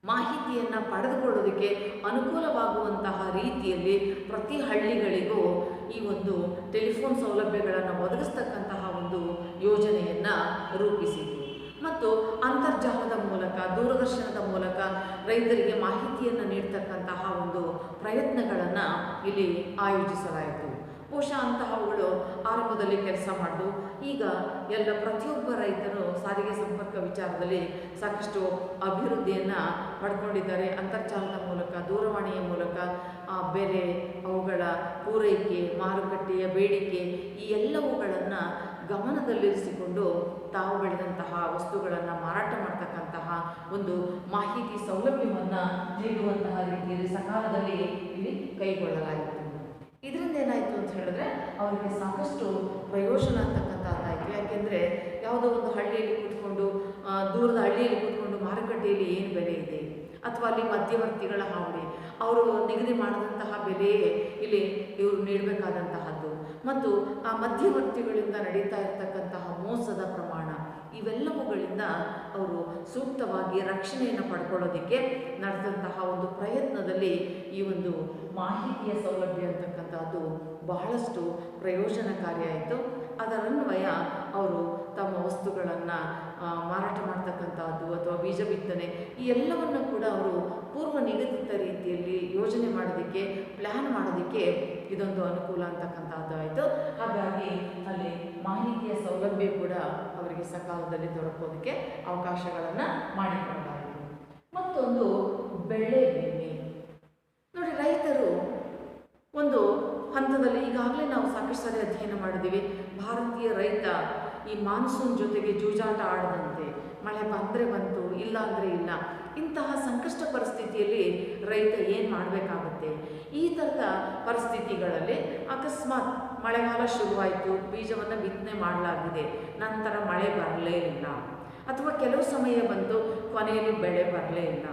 ಮಾಹಿತಿಯನ್ನು ಪಡೆದುಕೊಳ್ಳೋದಕ್ಕೆ ಅನುಕೂಲವಾಗುವಂತಹ ರೀತಿಯಲ್ಲಿ ಪ್ರತಿ ಹಳ್ಳಿಗಳಿಗೂ ಈ ಒಂದು ಟೆಲಿಫೋನ್ ಸೌಲಭ್ಯಗಳನ್ನು ಒದಗಿಸ್ತಕ್ಕಂತಹ ಒಂದು ಯೋಜನೆಯನ್ನು ರೂಪಿಸಿತು. ಮತ್ತು ಅಂತರ್ಜಾಲದ ಮೂಲಕ, ದೂರದರ್ಶನದ ಮೂಲಕ ರೈತರಿಗೆ ಮಾಹಿತಿಯನ್ನು ನೀಡ್ತಕ್ಕಂತಹ ಒಂದು ಪ್ರಯತ್ನಗಳನ್ನು ಇಲ್ಲಿ ಆಯೋಜಿಸಲಾಯಿತು. ಬಹುಶಃ ಅಂತಹವುಗಳು ಆರಂಭದಲ್ಲಿ ಕೆಲಸ ಮಾಡಿದು. ಈಗ ಎಲ್ಲ ಪ್ರತಿಯೊಬ್ಬ ರೈತರು ಸಾರಿಗೆ ಸಂಪರ್ಕ ವಿಚಾರದಲ್ಲಿ ಸಾಕಷ್ಟು ಅಭಿವೃದ್ಧಿಯನ್ನು ಪಡ್ಕೊಂಡಿದ್ದಾರೆ. ಅಂತರ್ಜಾಲದ ಮೂಲಕ, ದೂರವಾಣಿಯ ಮೂಲಕ ಬೆಲೆ, ಅವುಗಳ ಪೂರೈಕೆ, ಮಾರುಕಟ್ಟೆಯ ಬೇಡಿಕೆ, ಈ ಎಲ್ಲವುಗಳನ್ನು ಗಮನದಲ್ಲಿರಿಸಿಕೊಂಡು ತಾವು ಬೆಳೆದಂತಹ ವಸ್ತುಗಳನ್ನು ಮಾರಾಟ ಮಾಡ್ತಕ್ಕಂತಹ ಒಂದು ಮಾಹಿತಿ ಸೌಲಭ್ಯವನ್ನು ನೀಡುವಂತಹ ರೀತಿಯಲ್ಲಿ ಸಕಾಲದಲ್ಲಿ ಇಲ್ಲಿ ಕೈಗೊಳ್ಳಲಾಯಿತು. ಇದರಿಂದ ಏನಾಯಿತು ಅಂತ ಹೇಳಿದ್ರೆ ಅವರಿಗೆ ಸಾಕಷ್ಟು ಪ್ರಯೋಜನ ಅಂತಕ್ಕಂಥದ್ದಾಯಿತು. ಯಾಕೆಂದರೆ ಯಾವುದೋ ಒಂದು ಹಳ್ಳಿಯಲ್ಲಿ ಕೂತ್ಕೊಂಡು, ದೂರದ ಹಳ್ಳಿಯಲ್ಲಿ ಕೂತ್ಕೊಂಡು ಮಾರುಕಟ್ಟೆಯಲ್ಲಿ ಏನು ಬೆಲೆ ಇದೆ ಅಥವಾ ಅಲ್ಲಿ ಮಧ್ಯವರ್ತಿಗಳ ಹಾವಳಿ, ಅವರು ನಿಗದಿ ಮಾಡಿದಂತಹ ಬೆಲೆಯೇ ಇಲ್ಲಿ ಇವರು ನೀಡಬೇಕಾದಂತಹದ್ದು ಮತ್ತು ಆ ಮಧ್ಯವರ್ತಿಗಳಿಂದ ನಡೀತಾ ಇರತಕ್ಕಂತಹ ಮೋಸದ ಪ್ರಮಾಣ, ಇವೆಲ್ಲವುಗಳಿಂದ ಅವರು ಸೂಕ್ತವಾಗಿ ರಕ್ಷಣೆಯನ್ನು ಪಡ್ಕೊಳ್ಳೋದಕ್ಕೆ ನಡೆದಂತಹ ಒಂದು ಪ್ರಯತ್ನದಲ್ಲಿ ಈ ಒಂದು ಮಾಹಿತಿಯ ಸೌಲಭ್ಯ ಅಂತಕ್ಕಂಥದ್ದು ಬಹಳಷ್ಟು ಪ್ರಯೋಜನಕಾರಿಯಾಯಿತು. ಅದರನ್ವಯ ಅವರು ತಮ್ಮ ವಸ್ತುಗಳನ್ನು ಮಾರಾಟ ಮಾಡ್ತಕ್ಕಂಥದ್ದು ಅಥವಾ ಬೀಜ ಬಿತ್ತನೆ, ಈ ಎಲ್ಲವನ್ನು ಕೂಡ ಅವರು ಪೂರ್ವ ನಿಗದಿತ ರೀತಿಯಲ್ಲಿ ಯೋಜನೆ ಮಾಡೋದಕ್ಕೆ, ಪ್ಲ್ಯಾನ್ ಮಾಡೋದಕ್ಕೆ ಇದೊಂದು ಅನುಕೂಲ ಅಂತಕ್ಕಂಥದ್ದಾಯಿತು. ಹಾಗಾಗಿ ಅಲ್ಲಿ ಮಾಹಿತಿಯ ಸೌಲಭ್ಯ ಕೂಡ ಅವರಿಗೆ ಸಕಾಲದಲ್ಲಿ ದೊರಕೋದಕ್ಕೆ ಅವಕಾಶಗಳನ್ನು ಮಾಡಿಕೊಡಲಾಯಿತು. ಮತ್ತೊಂದು ಬೆಳೆ ವಿಮೆ. ನೋಡಿ, ರೈತರು ಒಂದು ಹಂತದಲ್ಲಿ ಈಗಾಗಲೇ ನಾವು ಸಾಕಷ್ಟು ಸಾರಿ ಅಧ್ಯಯನ ಮಾಡಿದ್ದೀವಿ. ಭಾರತೀಯ ರೈತ ಈ ಮಾನ್ಸೂನ್ ಜೊತೆಗೆ ಜೂಜಾಟ ಆಡದಂತೆ, ಮಳೆ ಬಂದರೆ ಬಂತು, ಇಲ್ಲ ಅಂದರೆ ಇಲ್ಲ, ಇಂತಹ ಸಂಕಷ್ಟ ಪರಿಸ್ಥಿತಿಯಲ್ಲಿ ರೈತ ಏನು ಮಾಡಬೇಕಾಗುತ್ತೆ? ಈ ಥರದ ಪರಿಸ್ಥಿತಿಗಳಲ್ಲಿ ಅಕಸ್ಮಾತ್ ಮಳೆಗಾಲ ಶುರುವಾಯಿತು, ಬೀಜವನ್ನು ಬಿತ್ತನೆ ಮಾಡಲಾಗಿದೆ, ನಂತರ ಮಳೆ ಬರಲೇ ಇಲ್ಲ, ಅಥವಾ ಕೆಲವು ಸಮಯ ಬಂತು, ಕೊನೆಯಲ್ಲಿ ಬೆಳೆ ಬರಲೇ ಇಲ್ಲ,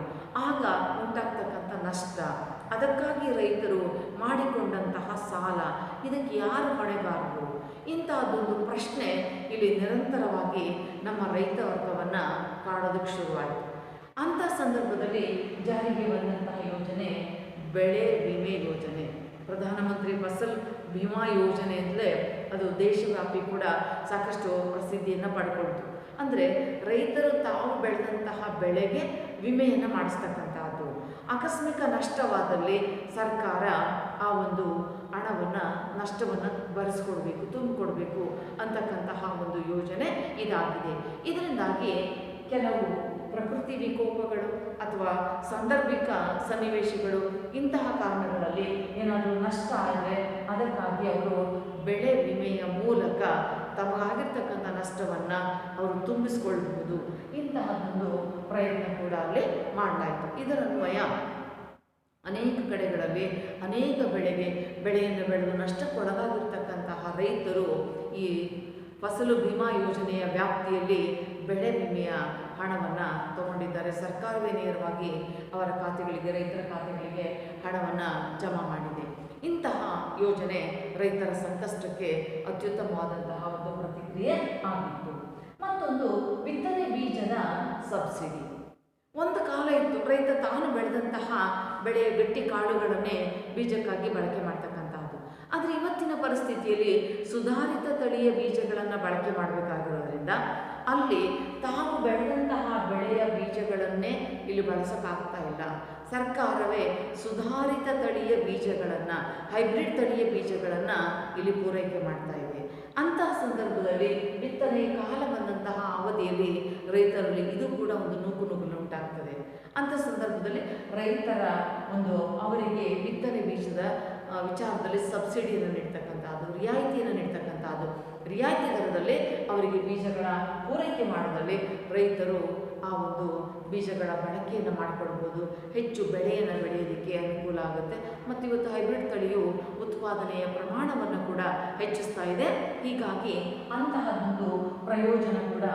ಆಗ ಉಂಟಾಗ್ತಕ್ಕಂಥ ನಷ್ಟ, ಅದಕ್ಕಾಗಿ ರೈತರು ಮಾಡಿಕೊಂಡಂತಹ ಸಾಲ, ಇದಕ್ಕೆ ಯಾರು ಹೊಣೆಗಾರರು? ಇಂತಹದ್ದೊಂದು ಪ್ರಶ್ನೆ ಇಲ್ಲಿ ನಿರಂತರವಾಗಿ ನಮ್ಮ ರೈತ ವರ್ಗವನ್ನು ಕಾಡೋದಕ್ಕೆ ಶುರುವಾಯಿತು. ಅಂಥ ಸಂದರ್ಭದಲ್ಲಿ ಜಾರಿಗೆ ಬಂದಂತಹ ಯೋಜನೆ ಬೆಳೆ ವಿಮೆ ಯೋಜನೆ. ಪ್ರಧಾನಮಂತ್ರಿ ಫಸಲ್ ಬಿಮಾ ಯೋಜನೆ ಅಂದರೆ ಅದು ದೇಶವ್ಯಾಪಿ ಕೂಡ ಸಾಕಷ್ಟು ಪ್ರಸಿದ್ಧಿಯನ್ನು ಪಡ್ಕೊಳ್ತು. ಅಂದರೆ ರೈತರು ತಾವು ಬೆಳೆದಂತಹ ಬೆಳೆಗೆ ವಿಮೆಯನ್ನು ಮಾಡಿಸ್ತಕ್ಕಂಥದ್ದು. ಆಕಸ್ಮಿಕ ನಷ್ಟವಾದಲ್ಲಿ ಸರ್ಕಾರ ಆ ಒಂದು ಹಣವನ್ನು, ನಷ್ಟವನ್ನು ಭರಿಸ್ಕೊಡ್ಬೇಕು, ತುಂಬಿಕೊಡ್ಬೇಕು ಅಂತಕ್ಕಂತಹ ಒಂದು ಯೋಜನೆ ಇದಾಗಿದೆ. ಇದರಿಂದಾಗಿ ಕೆಲವು ಪ್ರಕೃತಿ ವಿಕೋಪಗಳು ಅಥವಾ ಸಾಂದರ್ಭಿಕ ಸನ್ನಿವೇಶಗಳು, ಇಂತಹ ಕಾರಣಗಳಲ್ಲಿ ಏನಾದರೂ ನಷ್ಟ ಆದರೆ ಅದಕ್ಕಾಗಿ ಅವರು ಬೆಳೆ ವಿಮೆಯ ಮೂಲಕ ತಮಗಾಗಿರ್ತಕ್ಕಂಥ ನಷ್ಟವನ್ನು ಅವರು ತುಂಬಿಸಿಕೊಳ್ಳಬಹುದು. ಇಂತಹದೊಂದು ಪ್ರಯತ್ನ ಕೂಡ ಅಲ್ಲಿ ಮಾಡಲಾಯಿತು. ಇದರನ್ವಯ ಅನೇಕ ಕಡೆಗಳಲ್ಲಿ ಅನೇಕ ಬೆಳೆಯನ್ನು ಬೆಳೆದು ನಷ್ಟಕ್ಕೊಳಗಾಗಿರ್ತಕ್ಕಂತಹ ರೈತರು ಈ ಫಸಲು ಬಿಮಾ ಯೋಜನೆಯ ವ್ಯಾಪ್ತಿಯಲ್ಲಿ ಬೆಳೆ ವಿಮೆಯ ಹಣವನ್ನು ತಗೊಂಡಿದ್ದಾರೆ. ಸರ್ಕಾರವೇ ನೇರವಾಗಿ ಅವರ ಖಾತೆಗಳಿಗೆ, ರೈತರ ಖಾತೆಗಳಿಗೆ ಹಣವನ್ನು ಜಮಾ ಮಾಡಿದೆ. ಇಂತಹ ಯೋಜನೆ ರೈತರ ಸಂಕಷ್ಟಕ್ಕೆ ಅತ್ಯುತ್ತಮವಾದಂತಹ ಒಂದು ಪ್ರತಿಕ್ರಿಯೆ ಆಗಿತ್ತು. ಮತ್ತೊಂದು ಬಿತ್ತನೆ ಬೀಜದ ಸಬ್ಸಿಡಿ. ಒಂದು ಕಾಲ ಇತ್ತು, ರೈತ ತಾನು ಬೆಳೆದಂತಹ ಬೆಳೆಯ ಗಟ್ಟಿ ಕಾಳುಗಳನ್ನೇ ಬೀಜಕ್ಕಾಗಿ ಬಳಕೆ ಮಾಡ್ತಕ್ಕಂಥದ್ದು. ಆದರೆ ಇವತ್ತಿನ ಪರಿಸ್ಥಿತಿಯಲ್ಲಿ ಸುಧಾರಿತ ತಳಿಯ ಬೀಜಗಳನ್ನು ಬಳಕೆ ಮಾಡಬೇಕಾಗಿರೋದ್ರಿಂದ ಅಲ್ಲಿ ತಾವು ಬೆಳೆದಂತಹ ಬೆಳೆಯ ಬೀಜಗಳನ್ನೇ ಇಲ್ಲಿ ಬಳಸೋಕ್ಕಾಗ್ತಾ ಇಲ್ಲ. ಸರ್ಕಾರವೇ ಸುಧಾರಿತ ತಳಿಯ ಬೀಜಗಳನ್ನು, ಹೈಬ್ರಿಡ್ ತಳಿಯ ಬೀಜಗಳನ್ನು ಇಲ್ಲಿ ಪೂರೈಕೆ ಮಾಡ್ತಾ ಇದೆ. ಅಂತಹ ಸಂದರ್ಭದಲ್ಲಿ ಬಿತ್ತನೆ ಕಾಲ ಬಂದಂತಹ ಅವಧಿಯಲ್ಲಿ ರೈತರಲ್ಲಿ ಇದು ಕೂಡ ಒಂದು ನೂಕುನುಗ್ಗಲು ಉಂಟಾಗ್ತದೆ. ಅಂಥ ಸಂದರ್ಭದಲ್ಲಿ ರೈತರ ಒಂದು ಅವರಿಗೆ ಬಿತ್ತನೆ ಬೀಜದ ವಿಚಾರದಲ್ಲಿ ಸಬ್ಸಿಡಿಯನ್ನು ನೀಡ್ತಕ್ಕಂಥದ್ದು, ರಿಯಾಯಿತಿಯನ್ನು ನೀಡ್ತಕ್ಕಂಥದ್ದು, ರಿಯಾಯಿತಿ ದರದಲ್ಲಿ ಅವರಿಗೆ ಬೀಜಗಳ ಪೂರೈಕೆ ಮಾಡೋದ್ರಲ್ಲಿ ರೈತರು ಆ ಒಂದು ಬೀಜಗಳ ಬಳಕೆಯನ್ನು ಮಾಡಿಕೊಳ್ಬೋದು, ಹೆಚ್ಚು ಬೆಳೆಯನ್ನು ಬೆಳೆಯೋದಕ್ಕೆ ಅನುಕೂಲ ಆಗುತ್ತೆ. ಮತ್ತು ಇವತ್ತು ಹೈಬ್ರಿಡ್ ತಳಿಯು ಉತ್ಪಾದನೆಯ ಪ್ರಮಾಣವನ್ನು ಕೂಡ ಹೆಚ್ಚಿಸ್ತಾ ಇದೆ. ಹೀಗಾಗಿ ಅಂತಹದೊಂದು ಪ್ರಯೋಜನ ಕೂಡ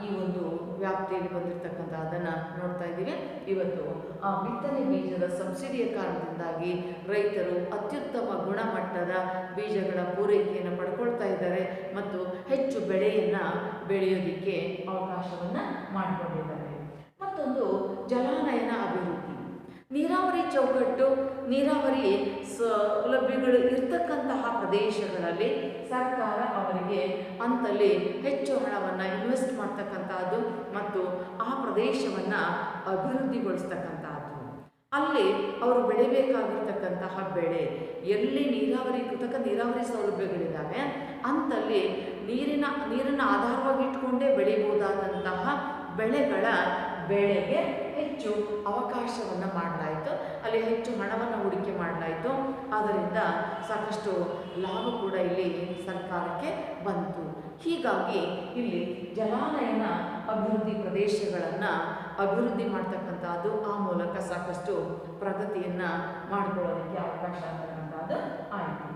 ಈ ಒಂದು ವ್ಯಾಪ್ತಿಯಲ್ಲಿ ಬಂದಿರತಕ್ಕಂಥದ್ದನ್ನು ನೋಡ್ತಾ ಇದ್ದೀವಿ. ಇವತ್ತು ಆ ಬಿತ್ತನೆ ಬೀಜದ ಸಬ್ಸಿಡಿಯ ಕಾರಣದಿಂದಾಗಿ ರೈತರು ಅತ್ಯುತ್ತಮ ಗುಣಮಟ್ಟದ ಬೀಜಗಳ ಪೂರೈಕೆಯನ್ನು ಪಡ್ಕೊಳ್ತಾ ಇದ್ದಾರೆ ಮತ್ತು ಹೆಚ್ಚು ಬೆಳೆಯನ್ನು ಬೆಳೆಯೋದಕ್ಕೆ ಅವಕಾಶವನ್ನು ಮಾಡಿಕೊಂಡಿದ್ದಾರೆ. ಮತ್ತೊಂದು ಜಲಾನಯನ ಅಭಿವೃದ್ಧಿ. ನೀರಾವರಿ ಚೌಕಟ್ಟು, ನೀರಾವರಿ ಸೌಲಭ್ಯಗಳು ಇರ್ತಕ್ಕಂತಹ ಪ್ರದೇಶಗಳಲ್ಲಿ ಸರ್ಕಾರ ಅವರಿಗೆ ಅಂತಲ್ಲಿ ಹೆಚ್ಚು ಹಣವನ್ನು ಇನ್ವೆಸ್ಟ್ ಮಾಡ್ತಕ್ಕಂಥದ್ದು ಮತ್ತು ಆ ಪ್ರದೇಶವನ್ನು ಅಭಿವೃದ್ಧಿಗೊಳಿಸ್ತಕ್ಕಂಥದ್ದು. ಅಲ್ಲಿ ಅವರು ಬೆಳಿಬೇಕಾಗಿರ್ತಕ್ಕಂತಹ ಬೆಳೆ ಎಲ್ಲಿ ಕೃತಕ ನೀರಾವರಿ ಸೌಲಭ್ಯಗಳಿದ್ದಾವೆ ಅಂತಲ್ಲಿ ನೀರನ್ನು ಆಧಾರವಾಗಿಟ್ಕೊಂಡೇ ಬೆಳಿಬೋದಾದಂತಹ ಬೆಳೆಗಳ ಬೆಳೆಗೆ ಹೆಚ್ಚು ಅವಕಾಶವನ್ನು ಮಾಡಲಾಯಿತು. ಅಲ್ಲಿ ಹೆಚ್ಚು ಹಣವನ್ನು ಹೂಡಿಕೆ ಮಾಡಲಾಯಿತು. ಆದ್ದರಿಂದ ಸಾಕಷ್ಟು ಲಾಭ ಕೂಡ ಇಲ್ಲಿ ಸರ್ಕಾರಕ್ಕೆ ಬಂತು. ಹೀಗಾಗಿ ಇಲ್ಲಿ ಜಲಾನಯನ ಅಭಿವೃದ್ಧಿ ಪ್ರದೇಶಗಳನ್ನು ಅಭಿವೃದ್ಧಿ ಮಾಡ್ತಕ್ಕಂಥದ್ದು, ಆ ಮೂಲಕ ಸಾಕಷ್ಟು ಪ್ರಗತಿಯನ್ನು ಮಾಡಿಕೊಳ್ಳೋದಕ್ಕೆ ಅವಕಾಶ ಆಗ್ತಕ್ಕಂಥದ್ದು ಆಯಿತು.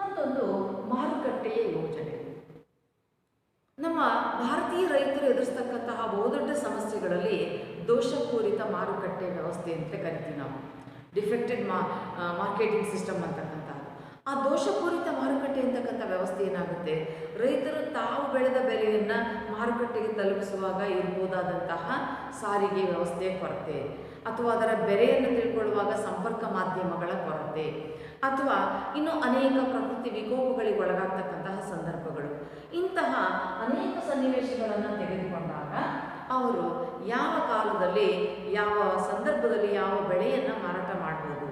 ಮತ್ತೊಂದು ಮಾರುಕಟ್ಟೆಯ ಯೋಜನೆ. ನಮ್ಮ ಭಾರತೀಯ ರೈತರು ಎದುರಿಸ್ತಕ್ಕಂತಹ ಬಹುದೊಡ್ಡ ಸಮಸ್ಯೆಗಳಲ್ಲಿ ದೋಷಪೂರಿತ ಮಾರುಕಟ್ಟೆ ವ್ಯವಸ್ಥೆ ಅಂತ ಕರಿತೀವಿ ನಾವು, ಡಿಫೆಕ್ಟೆಡ್ ಮಾರ್ಕೆಟಿಂಗ್ ಸಿಸ್ಟಮ್ ಅಂತಕ್ಕಂಥದ್ದು. ಆ ದೋಷಪೂರಿತ ಮಾರುಕಟ್ಟೆ ಅಂತಕ್ಕಂಥ ವ್ಯವಸ್ಥೆ ಏನಾಗುತ್ತೆ, ರೈತರು ತಾವು ಬೆಳೆದ ಬೆಲೆಯನ್ನು ಮಾರುಕಟ್ಟೆಗೆ ತಲುಪಿಸುವಾಗ ಇರ್ಬೋದಾದಂತಹ ಸಾರಿಗೆ ವ್ಯವಸ್ಥೆಯ ಕೊರತೆ, ಅಥವಾ ಅದರ ಬೆಲೆಯನ್ನು ತಿಳ್ಕೊಳ್ಳುವಾಗ ಸಂಪರ್ಕ ಮಾಧ್ಯಮಗಳ ಕೊರತೆ, ಅಥವಾ ಇನ್ನು ಅನೇಕ ಪ್ರಕೃತಿ ವಿಕೋಪಗಳಿಗೆ ಒಳಗಾಗ್ತಕ್ಕಂತಹ ಸಂದರ್ಭಗಳು, ಇಂತಹ ಅನೇಕ ಸನ್ನಿವೇಶಗಳನ್ನು ತೆಗೆದುಕೊಂಡಾಗ ಅವರು ಯಾವ ಕಾಲದಲ್ಲಿ ಯಾವ ಸಂದರ್ಭದಲ್ಲಿ ಯಾವ ಬೆಳೆಯನ್ನು ಮಾರಾಟ ಮಾಡ್ಬೋದು,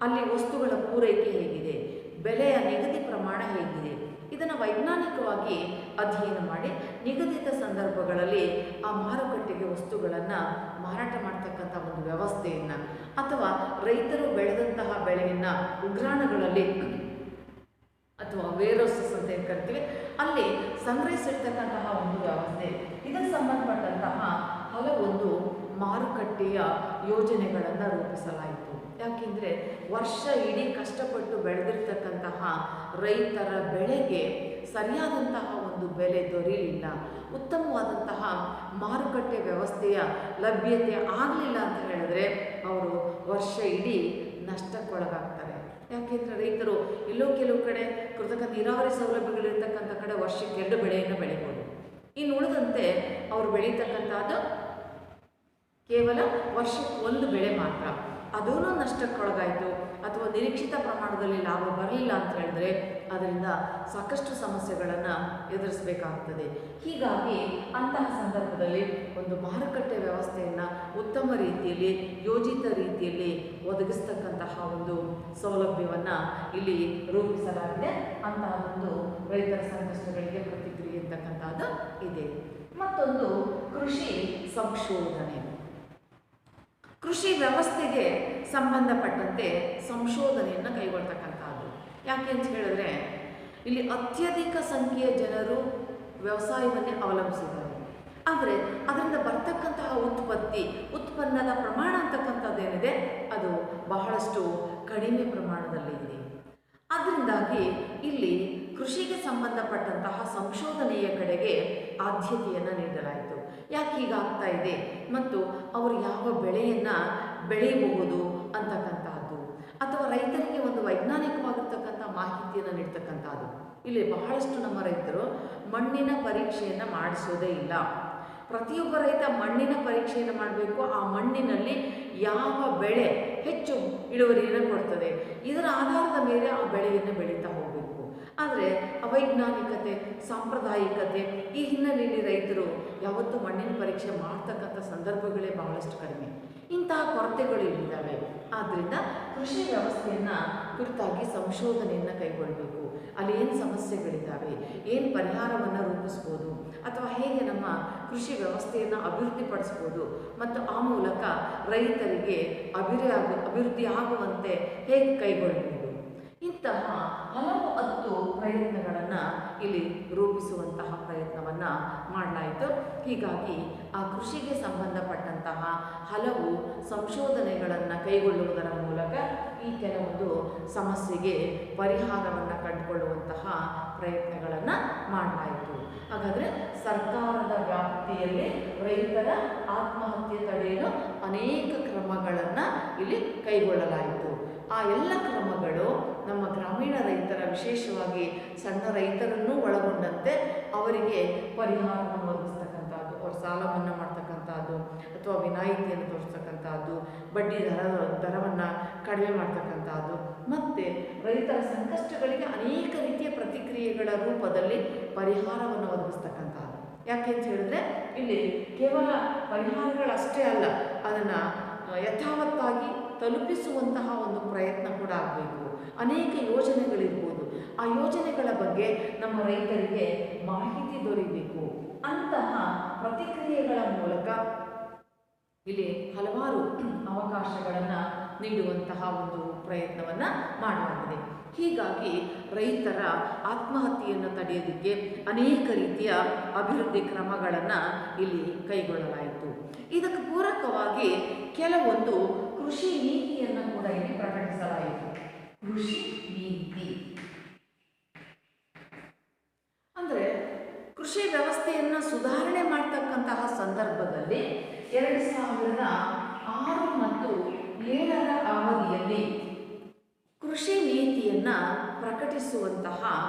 ಅಲ್ಲಿ ವಸ್ತುಗಳ ಪೂರೈಕೆ ಹೇಗಿದೆ, ಬೆಲೆಯ ನಿಗದಿ ಪ್ರಮಾಣ ಹೇಗಿದೆ, ಇದನ್ನು ವೈಜ್ಞಾನಿಕವಾಗಿ ಅಧ್ಯಯನ ಮಾಡಿ ನಿಗದಿತ ಸಂದರ್ಭಗಳಲ್ಲಿ ಆ ಮಾರುಕಟ್ಟೆಗೆ ವಸ್ತುಗಳನ್ನು ಮಾರಾಟ ಮಾಡ್ತಕ್ಕಂಥ ಒಂದು ವ್ಯವಸ್ಥೆಯನ್ನು, ಅಥವಾ ರೈತರು ಬೆಳೆದಂತಹ ಬೆಳೆಯನ್ನು ಉಗ್ರಾಣಗಳಲ್ಲಿ ಅಥವಾ ವೇರ್ಹೌಸಸ್ ಅಂತ ಏನು ಕರಿತೀವಿ ಅಲ್ಲಿ ಸಂಗ್ರಹಿಸಿರ್ತಕ್ಕಂತಹ ಒಂದು ವ್ಯವಸ್ಥೆ, ಇದಕ್ಕೆ ಸಂಬಂಧಪಟ್ಟಂತಹ ಹಲವೊಂದು ಮಾರುಕಟ್ಟೆಯ ಯೋಜನೆಗಳನ್ನು ರೂಪಿಸಲಾಯಿತು. ಯಾಕೆಂದರೆ ವರ್ಷ ಇಡೀ ಕಷ್ಟಪಟ್ಟು ಬೆಳೆದಿರ್ತಕ್ಕಂತಹ ರೈತರ ಬೆಳೆಗೆ ಸರಿಯಾದಂತಹ ಒಂದು ಬೆಲೆ ದೊರೆಯಲಿಲ್ಲ, ಉತ್ತಮವಾದಂತಹ ಮಾರುಕಟ್ಟೆ ವ್ಯವಸ್ಥೆಯ ಲಭ್ಯತೆ ಆಗಲಿಲ್ಲ ಅಂತ ಹೇಳಿದ್ರೆ ಅವರು ವರ್ಷ ಇಡೀ ನಷ್ಟಕ್ಕೊಳಗಾಗ್ತಾರೆ. ಯಾಕೆಂದರೆ ರೈತರು ಎಲ್ಲೋ ಕೆಲವು ಕಡೆ ಕೃತಕ ನೀರಾವರಿ ಸೌಲಭ್ಯಗಳಿರ್ತಕ್ಕಂಥ ಕಡೆ ವರ್ಷಕ್ಕೆ 2 ಬೆಳೆಯನ್ನು ಬೆಳಿಬೋದು, ಇನ್ನು ಉಳಿದಂತೆ ಅವರು ಬೆಳೀತಕ್ಕಂಥದ್ದು ಕೇವಲ ವರ್ಷಕ್ಕೆ 1 ಬೆಳೆ ಮಾತ್ರ. ಅದೂ ನಷ್ಟಕ್ಕೊಳಗಾಯಿತು ಅಥವಾ ನಿರೀಕ್ಷಿತ ಪ್ರಮಾಣದಲ್ಲಿ ಲಾಭ ಬರಲಿಲ್ಲ ಅಂತ ಹೇಳಿದ್ರೆ ಅದರಿಂದ ಸಾಕಷ್ಟು ಸಮಸ್ಯೆಗಳನ್ನು ಎದುರಿಸಬೇಕಾಗ್ತದೆ. ಹೀಗಾಗಿ ಅಂತಹ ಸಂದರ್ಭದಲ್ಲಿ ಒಂದು ಮಾರುಕಟ್ಟೆ ವ್ಯವಸ್ಥೆಯನ್ನು ಉತ್ತಮ ರೀತಿಯಲ್ಲಿ ಯೋಜಿತ ರೀತಿಯಲ್ಲಿ ಒದಗಿಸ್ತಕ್ಕಂತಹ ಒಂದು ಸೌಲಭ್ಯವನ್ನು ಇಲ್ಲಿ ರೂಪಿಸಲಾಗಿದೆ. ಅಂತಹ ಒಂದು ರೈತರ ಸಂಕಷ್ಟಗಳಿಗೆ ಪ್ರತಿಕ್ರಿಯೆ ಇರ್ತಕ್ಕಂಥದ್ದು ಇದೆ. ಮತ್ತೊಂದು ಕೃಷಿ ಸಂಶೋಧನೆ. ಕೃಷಿ ವ್ಯವಸ್ಥೆಗೆ ಸಂಬಂಧಪಟ್ಟಂತೆ ಸಂಶೋಧನೆಯನ್ನು ಕೈಗೊಳ್ತಕ್ಕಂಥದ್ದು. ಯಾಕೆ ಅಂತ ಹೇಳಿದ್ರೆ ಇಲ್ಲಿ ಅತ್ಯಧಿಕ ಸಂಖ್ಯೆಯ ಜನರು ವ್ಯವಸಾಯವನ್ನೇ ಅವಲಂಬಿಸಿದ್ದಾರೆ. ಆದರೆ ಅದರಿಂದ ಬರ್ತಕ್ಕಂತಹ ಉತ್ಪನ್ನದ ಪ್ರಮಾಣ ಅಂತಕ್ಕಂಥದ್ದೇನಿದೆ ಅದು ಬಹಳಷ್ಟು ಕಡಿಮೆ ಪ್ರಮಾಣದಲ್ಲಿ ಇದೆ. ಅದರಿಂದಾಗಿ ಇಲ್ಲಿ ಕೃಷಿಗೆ ಸಂಬಂಧಪಟ್ಟಂತಹ ಸಂಶೋಧನೆಯ ಕಡೆಗೆ ಆದ್ಯತೆಯನ್ನು ನೀಡಲಾಯಿತು. ಯಾಕೆ ಹೀಗಾಗ್ತಾ ಇದೆ ಮತ್ತು ಅವರು ಯಾವ ಬೆಳೆಯನ್ನು ಬೆಳೆಯಬಹುದು ಅಂತಕ್ಕಂಥದ್ದು, ಅಥವಾ ರೈತರಿಗೆ ಒಂದು ವೈಜ್ಞಾನಿಕವಾಗಿರ್ತಕ್ಕಂಥ ಮಾಹಿತಿಯನ್ನು ನೀಡ್ತಕ್ಕಂಥದ್ದು. ಇಲ್ಲಿ ಬಹಳಷ್ಟು ನಮ್ಮ ರೈತರು ಮಣ್ಣಿನ ಪರೀಕ್ಷೆಯನ್ನು ಮಾಡಿಸೋದೇ ಇಲ್ಲ. ಪ್ರತಿಯೊಬ್ಬ ರೈತ ಮಣ್ಣಿನ ಪರೀಕ್ಷೆಯನ್ನು ಮಾಡಬೇಕು. ಆ ಮಣ್ಣಿನಲ್ಲಿ ಯಾವ ಬೆಳೆ ಹೆಚ್ಚು ಇಳುವರಿಯನ್ನು ಕೊಡ್ತದೆ, ಇದರ ಆಧಾರದ ಮೇಲೆ ಆ ಬೆಳೆಯನ್ನು ಬೆಳೀತಾ ಹೋಗಬೇಕು. ಆದರೆ ಅವೈಜ್ಞಾನಿಕತೆ, ಸಾಂಪ್ರದಾಯಿಕತೆ ಈ ಹಿನ್ನೆಲೆಯಲ್ಲಿ ರೈತರು ಯಾವತ್ತೂ ಮಣ್ಣಿನ ಪರೀಕ್ಷೆ ಮಾಡ್ತಕ್ಕಂಥ ಸಂದರ್ಭಗಳೇ ಬಹಳಷ್ಟು ಕಡಿಮೆ. ಇಂತಹ ಕೊರತೆಗಳು ಇಲ್ಲಿದ್ದಾವೆ. ಆದ್ದರಿಂದ ಕೃಷಿ ವ್ಯವಸ್ಥೆಯನ್ನು ಕುರಿತಾಗಿ ಸಂಶೋಧನೆಯನ್ನು ಕೈಗೊಳ್ಳಬೇಕು. ಅಲ್ಲಿ ಏನು ಸಮಸ್ಯೆಗಳಿದ್ದಾವೆ, ಏನು ಪರಿಹಾರವನ್ನು ರೂಪಿಸ್ಬೋದು, ಅಥವಾ ಹೇಗೆ ನಮ್ಮ ಕೃಷಿ ವ್ಯವಸ್ಥೆಯನ್ನು ಅಭಿವೃದ್ಧಿಪಡಿಸ್ಬೋದು ಮತ್ತು ಆ ಮೂಲಕ ರೈತರಿಗೆ ಅಭಿವೃದ್ಧಿ ಆಗುವಂತೆ ಹೇಗೆ ಕೈಗೊಳ್ಳಬಹುದು, ಇಂತಹ ಹಲವು 10 ಪ್ರಯತ್ನಗಳನ್ನು ಇಲ್ಲಿ ರೂಪಿಸುವಂತಹ ಪ್ರಯತ್ನವನ್ನು ಮಾಡಲಾಯಿತು. ಹೀಗಾಗಿ ಆ ಕೃಷಿಗೆ ಸಂಬಂಧಪಟ್ಟಂತಹ ಹಲವು ಸಂಶೋಧನೆಗಳನ್ನು ಕೈಗೊಳ್ಳುವುದರ ಮೂಲಕ ಈ ಕೆಲವೊಂದು ಸಮಸ್ಯೆಗೆ ಪರಿಹಾರವನ್ನು ಕಂಡುಕೊಳ್ಳುವಂತಹ ಪ್ರಯತ್ನಗಳನ್ನು ಮಾಡಲಾಯಿತು. ಹಾಗಾದರೆ ಸರ್ಕಾರದ ವ್ಯಾಪ್ತಿಯಲ್ಲಿ ರೈತರ ಆತ್ಮಹತ್ಯೆ ತಡೆಯಲು ಅನೇಕ ಕ್ರಮಗಳನ್ನು ಇಲ್ಲಿ ಕೈಗೊಳ್ಳಲಾಯಿತು. ಆ ಎಲ್ಲ ಕ್ರಮಗಳು ನಮ್ಮ ಗ್ರಾಮೀಣ ರೈತರ, ವಿಶೇಷವಾಗಿ ಸಣ್ಣ ರೈತರನ್ನೂ ಒಳಗೊಂಡಂತೆ ಅವರಿಗೆ ಪರಿಹಾರವನ್ನು ಒದಗಿಸ್ತಕ್ಕಂಥದ್ದು, ಅವ್ರ ಸಾಲ ಮನ್ನಾ ಮಾಡ್ತಕ್ಕಂಥದ್ದು ಅಥವಾ ವಿನಾಯಿತಿಯನ್ನು ತೋರಿಸ್ತಕ್ಕಂಥದ್ದು, ಬಡ್ಡಿ ದರವನ್ನು ಕಡಿಮೆ ಮಾಡ್ತಕ್ಕಂಥದ್ದು, ಮತ್ತು ರೈತರ ಸಂಕಷ್ಟಗಳಿಗೆ ಅನೇಕ ರೀತಿಯ ಪ್ರತಿಕ್ರಿಯೆಗಳ ರೂಪದಲ್ಲಿ ಪರಿಹಾರವನ್ನು ಒದಗಿಸ್ತಕ್ಕಂಥದ್ದು. ಯಾಕೆ ಅಂತ ಹೇಳಿದ್ರೆ ಇಲ್ಲಿ ಕೇವಲ ಪರಿಹಾರಗಳಷ್ಟೇ ಅಲ್ಲ, ಅದನ್ನು ಯಥಾವತ್ತಾಗಿ ತಲುಪಿಸುವಂತಹ ಒಂದು ಪ್ರಯತ್ನ ಕೂಡ ಆಗಬೇಕು. ಅನೇಕ ಯೋಜನೆಗಳಿರ್ಬೋದು, ಆ ಯೋಜನೆಗಳ ಬಗ್ಗೆ ನಮ್ಮ ರೈತರಿಗೆ ಮಾಹಿತಿ ದೊರೆಯಬೇಕು. ಅಂತಹ ಪ್ರತಿಕ್ರಿಯೆಗಳ ಮೂಲಕ ಇಲ್ಲಿ ಹಲವಾರು ಅವಕಾಶಗಳನ್ನು ನೀಡುವಂತಹ ಒಂದು ಪ್ರಯತ್ನವನ್ನು ಮಾಡಲಾಗಿದೆ. ಹೀಗಾಗಿ ರೈತರ ಆತ್ಮಹತ್ಯೆಯನ್ನು ತಡೆಯೋದಕ್ಕೆ ಅನೇಕ ರೀತಿಯ ಅಭಿವೃದ್ಧಿ ಕ್ರಮಗಳನ್ನು ಇಲ್ಲಿ ಕೈಗೊಳ್ಳಲಾಯಿತು. ಇದಕ್ಕೆ ಪೂರಕವಾಗಿ ಕೆಲವೊಂದು ಕೃಷಿ ನೀತಿಯನ್ನು ಕೂಡ ಇಲ್ಲಿ ಪ್ರಕಟಿಸಲಾಯಿತು. ಕೃಷಿ ನೀತಿ ಅಂದರೆ ಕೃಷಿ ವ್ಯವಸ್ಥೆಯನ್ನು ಸುಧಾರಣೆ ಮಾಡ್ತಕ್ಕಂತಹ ಸಂದರ್ಭದಲ್ಲಿ 2006 ಮತ್ತು 2007ರ ಅವಧಿಯಲ್ಲಿ ಕೃಷಿ ನೀತಿಯನ್ನು ಪ್ರಕಟಿಸುವಂತಹ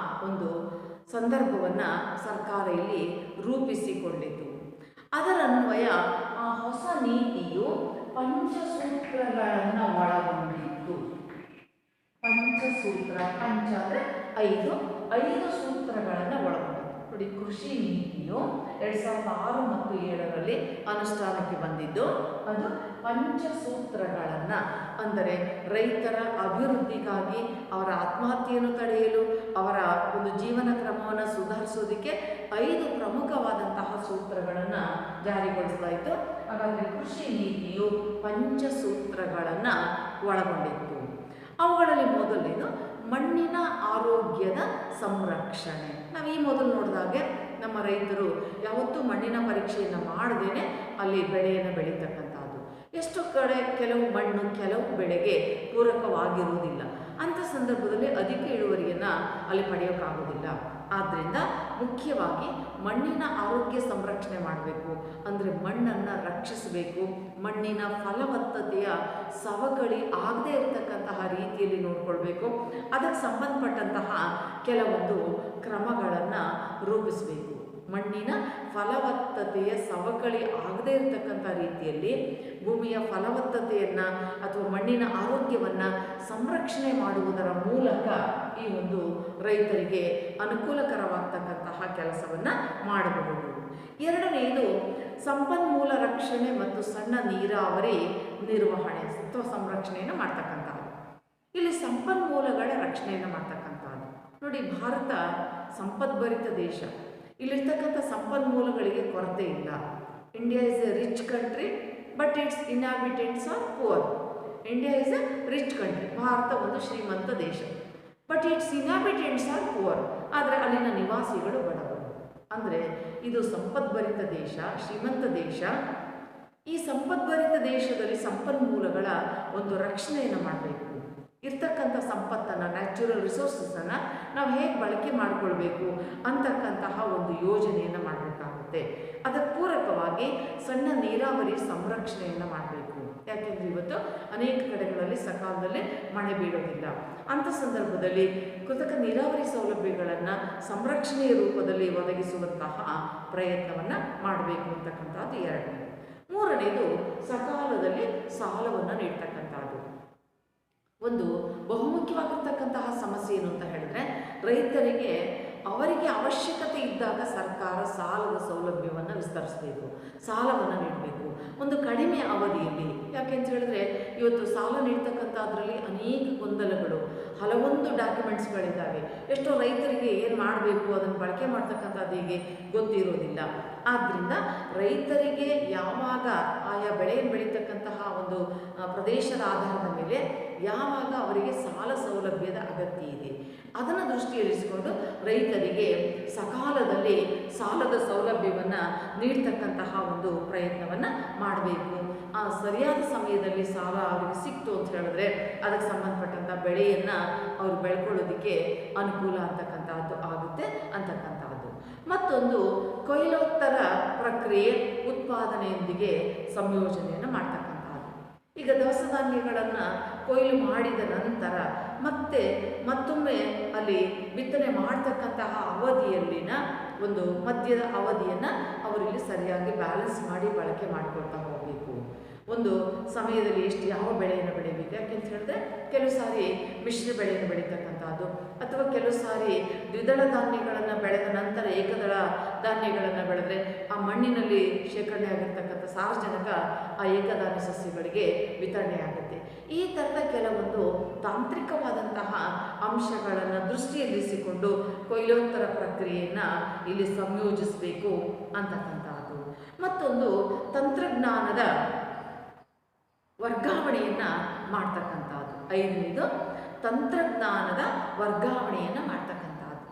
ಒಂದು ಸಂದರ್ಭವನ್ನು ಸರ್ಕಾರ ಇಲ್ಲಿ ರೂಪಿಸಿಕೊಂಡಿತು. ಅದರನ್ವಯ ಆ ಹೊಸ ನೀತಿಯು ಪಂಚಸೂತ್ರಗಳನ್ನು ಒಳಗೊಂಡಿತ್ತು. ಪಂಚಸೂತ್ರ, ಪಂಚ ಅಂದರೆ 5 ಸೂತ್ರಗಳನ್ನು ಒಳಗೊಂಡಿತ್ತು. ನೋಡಿ, ಕೃಷಿ ನೀತಿಯು 2006 ಮತ್ತು 2007ರಲ್ಲಿ ಅನುಷ್ಠಾನಕ್ಕೆ ಬಂದಿದ್ದು. ಅದು ಪಂಚಸೂತ್ರಗಳನ್ನು, ಅಂದರೆ ರೈತರ ಅಭಿವೃದ್ಧಿಗಾಗಿ, ಅವರ ಆತ್ಮಹತ್ಯೆಯನ್ನು ತಡೆಯಲು, ಅವರ ಒಂದು ಜೀವನ ಕ್ರಮವನ್ನು ಸುಧಾರಿಸೋದಕ್ಕೆ 5 ಪ್ರಮುಖವಾದಂತಹ ಸೂತ್ರಗಳನ್ನು ಜಾರಿಗೊಳಿಸಲಾಯಿತು. ಹಾಗಾದರೆ ಕೃಷಿ ನೀತಿಯು ಪಂಚಸೂತ್ರಗಳನ್ನು ಒಳಗೊಂಡಿತ್ತು. ಅವುಗಳಲ್ಲಿ ಮೊದಲನೇದು ಮಣ್ಣಿನ ಆರೋಗ್ಯದ ಸಂರಕ್ಷಣೆ. ನಾವು ಈ ಮೊದಲು ನೋಡಿದಾಗೆ ನಮ್ಮ ರೈತರು ಯಾವತ್ತೂ ಮಣ್ಣಿನ ಪರೀಕ್ಷೆಯನ್ನು ಮಾಡದೇನೆ ಅಲ್ಲಿ ಬೆಳೆಯನ್ನು ಬೆಳೀತಕ್ಕಂಥದ್ದು. ಎಷ್ಟೋ ಕಡೆ ಕೆಲವು ಮಣ್ಣು ಕೆಲವು ಬೆಳೆಗೆ ಪೂರಕವಾಗಿರುವುದಿಲ್ಲ. ಅಂಥ ಸಂದರ್ಭದಲ್ಲಿ ಅಧಿಕ ಇಳುವರಿಯನ್ನು ಅಲ್ಲಿ ಪಡೆಯೋಕ್ಕಾಗೋದಿಲ್ಲ. ಆದ್ದರಿಂದ ಮುಖ್ಯವಾಗಿ ಮಣ್ಣಿನ ಆರೋಗ್ಯ ಸಂರಕ್ಷಣೆ ಮಾಡಬೇಕು. ಅಂದರೆ ಮಣ್ಣನ್ನು ರಕ್ಷಿಸಬೇಕು. ಮಣ್ಣಿನ ಫಲವತ್ತತೆಯ ಸವಕಳಿ ಆಗದೇ ಇರತಕ್ಕಂತಹ ರೀತಿಯಲ್ಲಿ ನೋಡಿಕೊಳ್ಬೇಕು. ಅದಕ್ಕೆ ಸಂಬಂಧಪಟ್ಟಂತಹ ಕೆಲವೊಂದು ಕ್ರಮಗಳನ್ನು ರೂಪಿಸಬೇಕು. ಮಣ್ಣಿನ ಫಲವತ್ತತೆಯ ಸವಕಳಿ ಆಗದೇ ಇರತಕ್ಕಂಥ ರೀತಿಯಲ್ಲಿ ಭೂಮಿಯ ಫಲವತ್ತತೆಯನ್ನು ಅಥವಾ ಮಣ್ಣಿನ ಆರೋಗ್ಯವನ್ನು ಸಂರಕ್ಷಣೆ ಮಾಡುವುದರ ಮೂಲಕ ಈ ಒಂದು ರೈತರಿಗೆ ಅನುಕೂಲಕರವಾಗ್ತಕ್ಕಂತಹ ಕೆಲಸವನ್ನು ಮಾಡಬಹುದು. ಎರಡನೆಯದು ಸಂಪನ್ಮೂಲ ರಕ್ಷಣೆ ಮತ್ತು ಸಣ್ಣ ನೀರಾವರಿ ನಿರ್ವಹಣೆ ಅಥವಾ ಸಂರಕ್ಷಣೆಯನ್ನು ಮಾಡ್ತಕ್ಕಂಥದ್ದು. ಇಲ್ಲಿ ಸಂಪನ್ಮೂಲಗಳ ರಕ್ಷಣೆಯನ್ನು ಮಾಡ್ತಕ್ಕಂಥದ್ದು. ನೋಡಿ, ಭಾರತ ಸಂಪದ್ಭರಿತ ದೇಶ. ಇಲ್ಲಿರ್ತಕ್ಕಂಥ ಸಂಪನ್ಮೂಲಗಳಿಗೆ ಕೊರತೆ ಇಲ್ಲ. India is a rich country but its inhabitants are poor. India is a rich country, Bharat ಒಂದು ಶ್ರೀಮಂತ ದೇಶ. But its inhabitants are poor, ಆದರೆ ಅಲ್ಲಿನ ನಿವಾಸಿಗಳು ಬಡವರು. ಅಂದರೆ ಇದು ಸಂಪದ್ಭರಿತ ದೇಶ, ಶ್ರೀಮಂತ ದೇಶ. ಈ ಸಂಪದ್ಭರಿತ ದೇಶದಲ್ಲಿ ಸಂಪನ್ಮೂಲಗಳ ಒಂದು ರಕ್ಷಣೆಯನ್ನು ಮಾಡಬೇಕು. ಇರ್ತಕ್ಕಂಥ ಸಂಪತ್ತನ್ನು, ನ್ಯಾಚುರಲ್ ರಿಸೋರ್ಸಸನ್ನು ನಾವು ಹೇಗೆ ಬಳಕೆ ಮಾಡಿಕೊಳ್ಬೇಕು ಅಂತಕ್ಕಂತಹ ಒಂದು ಯೋಜನೆಯನ್ನು ಮಾಡಬೇಕಾಗುತ್ತೆ. ಅದಕ್ಕೆ ಪೂರಕವಾಗಿ ಸಣ್ಣ ನೀರಾವರಿ ಸಂರಕ್ಷಣೆಯನ್ನು ಮಾಡಬೇಕು. ಯಾಕೆಂದರೆ ಇವತ್ತು ಅನೇಕ ಕಡೆಗಳಲ್ಲಿ ಸಕಾಲದಲ್ಲಿ ಮಳೆ ಬೀಳೋದಿಲ್ಲ. ಅಂಥ ಸಂದರ್ಭದಲ್ಲಿ ಕೃತಕ ನೀರಾವರಿ ಸೌಲಭ್ಯಗಳನ್ನು ಸಂರಕ್ಷಣೆಯ ರೂಪದಲ್ಲಿ ಒದಗಿಸುವಂತಹ ಪ್ರಯತ್ನವನ್ನು ಮಾಡಬೇಕು ಅಂತಕ್ಕಂಥದ್ದು ಎರಡನೇದು. ಮೂರನೇದು ಸಕಾಲದಲ್ಲಿ ಸಾಲವನ್ನು ನೀಡ್ತಕ್ಕಂಥದ್ದು. ಒಂದು ಬಹುಮುಖ್ಯವಾಗಿರ್ತಕ್ಕಂತಹ ಸಮಸ್ಯೆ ಏನು ಅಂತ ಹೇಳಿದ್ರೆ, ರೈತರಿಗೆ ಅವರಿಗೆ ಅವಶ್ಯಕತೆ ಇದ್ದಾಗ ಸರ್ಕಾರ ಸಾಲದ ಸೌಲಭ್ಯವನ್ನು ವಿಸ್ತರಿಸಬೇಕು, ಸಾಲವನ್ನು ನೀಡಬೇಕು ಒಂದು ಕಡಿಮೆ ಅವಧಿಯಲ್ಲಿ. ಯಾಕೆ ಅಂತ ಹೇಳಿದ್ರೆ ಇವತ್ತು ಸಾಲ ನೀಡ್ತಕ್ಕಂಥದ್ರಲ್ಲಿ ಅನೇಕ ಗೊಂದಲಗಳು, ಹಲವೊಂದು ಡಾಕ್ಯುಮೆಂಟ್ಸ್ಗಳಿದ್ದಾವೆ. ಎಷ್ಟೋ ರೈತರಿಗೆ ಏನು ಮಾಡಬೇಕು ಅದನ್ನು ಬಳಕೆ ಮಾಡ್ತಕ್ಕಂಥದ್ದು ಹೇಗೆ ಗೊತ್ತಿರೋದಿಲ್ಲ. ಆದ್ದರಿಂದ ರೈತರಿಗೆ ಯಾವಾಗ ಆಯಾ ಬೆಳೆಯನ್ನು ಬೆಳೀತಕ್ಕಂತಹ ಒಂದು ಪ್ರದೇಶದ ಆಧಾರದ ಮೇಲೆ ಯಾವಾಗ ಅವರಿಗೆ ಸಾಲ ಸೌಲಭ್ಯದ ಅಗತ್ಯ ಇದೆ ಅದನ್ನು ದೃಷ್ಟಿಯಲ್ಲಿರಿಸಿಕೊಂಡು ರೈತರಿಗೆ ಸಕಾಲದಲ್ಲಿ ಸಾಲದ ಸೌಲಭ್ಯವನ್ನು ನೀಡ್ತಕ್ಕಂತಹ ಒಂದು ಪ್ರಯತ್ನವನ್ನು ಮಾಡಬೇಕು. ಆ ಸರಿಯಾದ ಸಮಯದಲ್ಲಿ ಸಾಲ ಅವರಿಗೆ ಸಿಕ್ತು ಅಂತ ಹೇಳಿದ್ರೆ ಅದಕ್ಕೆ ಸಂಬಂಧಪಟ್ಟಂಥ ಬೆಳೆಯನ್ನು ಅವರು ಬೆಳ್ಕೊಳ್ಳೋದಕ್ಕೆ ಅನುಕೂಲ ಅಂತಕ್ಕಂಥದ್ದು ಆಗುತ್ತೆ ಅಂತಕ್ಕಂಥದ್ದು. ಮತ್ತೊಂದು ಕೊಯ್ಲೋತ್ತರ ಪ್ರಕ್ರಿಯೆ ಉತ್ಪಾದನೆಯೊಂದಿಗೆ ಸಂಯೋಜನೆಯನ್ನು ಮಾಡ್ತಕ್ಕಂಥದ್ದು. ಈಗ ದವಸ ಧಾನ್ಯಗಳನ್ನು ಕೊಯ್ಲು ಮಾಡಿದ ನಂತರ ಮತ್ತೊಮ್ಮೆ ಅಲ್ಲಿ ಬಿತ್ತನೆ ಮಾಡ್ತಕ್ಕಂತಹ ಅವಧಿಯಲ್ಲಿನ ಒಂದು ಮಧ್ಯದ ಅವಧಿಯನ್ನು ಅವರಲ್ಲಿ ಸರಿಯಾಗಿ ಬ್ಯಾಲೆನ್ಸ್ ಮಾಡಿ ಬಳಕೆ ಮಾಡಿಕೊಳ್ತಾ ಹೋಗಬೇಕು. ಒಂದು ಸಮಯದಲ್ಲಿ ಯಾವ ಬೆಳೆಯನ್ನು ಬೆಳಿಬೇಕು, ಯಾಕೆಂತ ಹೇಳಿದ್ರೆ ಕೆಲವು ಸಾರಿ ಮಿಶ್ರ ಬೆಳೆಯನ್ನು ಬೆಳೀತಕ್ಕಂಥದ್ದು, ಅಥವಾ ಕೆಲವು ಸಾರಿ ದ್ವಿದಳ ಧಾನ್ಯಗಳನ್ನು ಬೆಳೆದ ನಂತರ ಏಕದಳ ಧಾನ್ಯಗಳನ್ನು ಬೆಳೆದ್ರೆ ಆ ಮಣ್ಣಿನಲ್ಲಿ ಶೇಖರಣೆ ಆಗಿರ್ತಕ್ಕಂಥ ಸಾರಜನಕ ಆ ಏಕಧಾನ್ಯ ಸಸ್ಯಗಳಿಗೆ ವಿತರಣೆ ಆಗುತ್ತೆ. ಈ ಥರದ ಕೆಲವೊಂದು ತಾಂತ್ರಿಕವಾದಂತಹ ಅಂಶಗಳನ್ನು ದೃಷ್ಟಿಯಲ್ಲಿರಿಸಿಕೊಂಡು ಕೊಯ್ಲೋತ್ತರ ಪ್ರಕ್ರಿಯೆಯನ್ನು ಇಲ್ಲಿ ಸಂಯೋಜಿಸಬೇಕು ಅಂತಕ್ಕಂಥದ್ದು. ಮತ್ತೊಂದು ತಂತ್ರಜ್ಞಾನದ ವರ್ಗಾವಣೆಯನ್ನು ಮಾಡ್ತಕ್ಕಂಥದ್ದು. 5ನೇದು ತಂತ್ರಜ್ಞಾನದ ವರ್ಗಾವಣೆಯನ್ನು ಮಾಡ್ತಕ್ಕಂಥದ್ದು.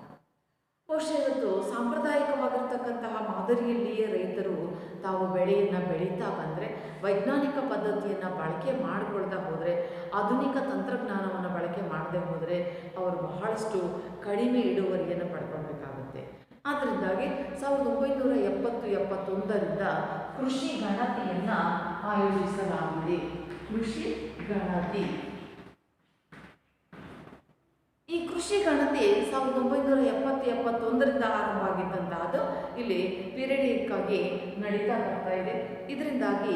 ಬಹುಶಃ ಇವತ್ತು ಸಾಂಪ್ರದಾಯಿಕವಾಗಿರ್ತಕ್ಕಂತಹ ಮಾದರಿಯಲ್ಲಿಯೇ ರೈತರು ತಾವು ಬೆಳೆಯನ್ನು ಬೆಳೀತಾ ಬಂದರೆ, ವೈಜ್ಞಾನಿಕ ಪದ್ಧತಿಯನ್ನು ಬಳಕೆ ಮಾಡಿಕೊಳ್ತಾ ಹೋದರೆ, ಆಧುನಿಕ ತಂತ್ರಜ್ಞಾನವನ್ನು ಬಳಕೆ ಮಾಡದೆ ಹೋದರೆ ಅವರು ಬಹಳಷ್ಟು ಕಡಿಮೆ ಇಳುವರಿಯನ್ನು ಪಡ್ಕೊಳ್ಬೇಕಾಗುತ್ತೆ. ಆದ್ದರಿಂದಾಗಿ 1970-71ರಿಂದ ಕೃಷಿ ಗಣತಿಯನ್ನು ಆಯೋಜಿಸಲಾಗಿದೆ. ಕೃಷಿ ಗಣತಿ. ಈ ಕೃಷಿ ಗಣತಿ 1970-71ರಿಂದ ಆರಂಭ ಆಗಿದ್ದಂತಹದ್ದು ಇಲ್ಲಿ ಪೀರಿಯಡಿಕ್ ಆಗಿ ನಡೀತಾ ಬರ್ತಾ ಇದೆ. ಇದರಿಂದಾಗಿ